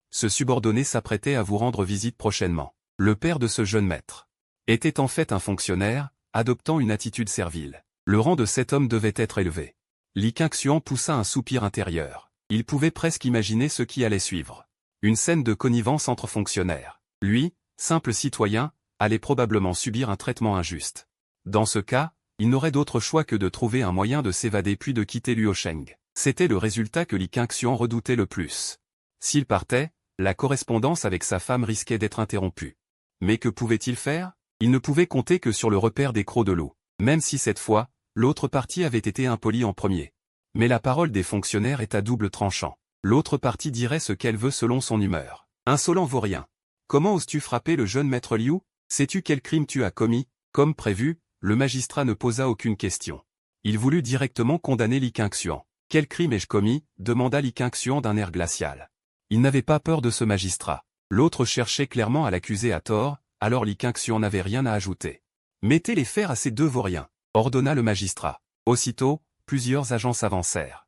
Ce subordonné s'apprêtait à vous rendre visite prochainement. Le père de ce jeune maître était en fait un fonctionnaire, adoptant une attitude servile. Le rang de cet homme devait être élevé. Li Qingxian poussa un soupir intérieur. Il pouvait presque imaginer ce qui allait suivre. Une scène de connivence entre fonctionnaires. Lui, simple citoyen, allait probablement subir un traitement injuste. Dans ce cas, il n'aurait d'autre choix que de trouver un moyen de s'évader puis de quitter Luosheng. C'était le résultat que Li Qingxian redoutait le plus. S'il partait, la correspondance avec sa femme risquait d'être interrompue. Mais que pouvait-il faire? Il ne pouvait compter que sur le repère des crocs de loup. Même si cette fois, l'autre partie avait été impolie en premier. Mais la parole des fonctionnaires est à double tranchant. L'autre partie dirait ce qu'elle veut selon son humeur. Insolent vaurien. Comment oses-tu frapper le jeune maître Liu? Sais-tu quel crime tu as commis? Comme prévu, le magistrat ne posa aucune question. Il voulut directement condamner Li Qingxian. Quel crime ai-je commis? Demanda Li Qingxian d'un air glacial. Il n'avait pas peur de ce magistrat. L'autre cherchait clairement à l'accuser à tort, alors Li Qingxian n'avait rien à ajouter. Mettez les fers à ces deux vauriens, ordonna le magistrat. Aussitôt, plusieurs agents s'avancèrent.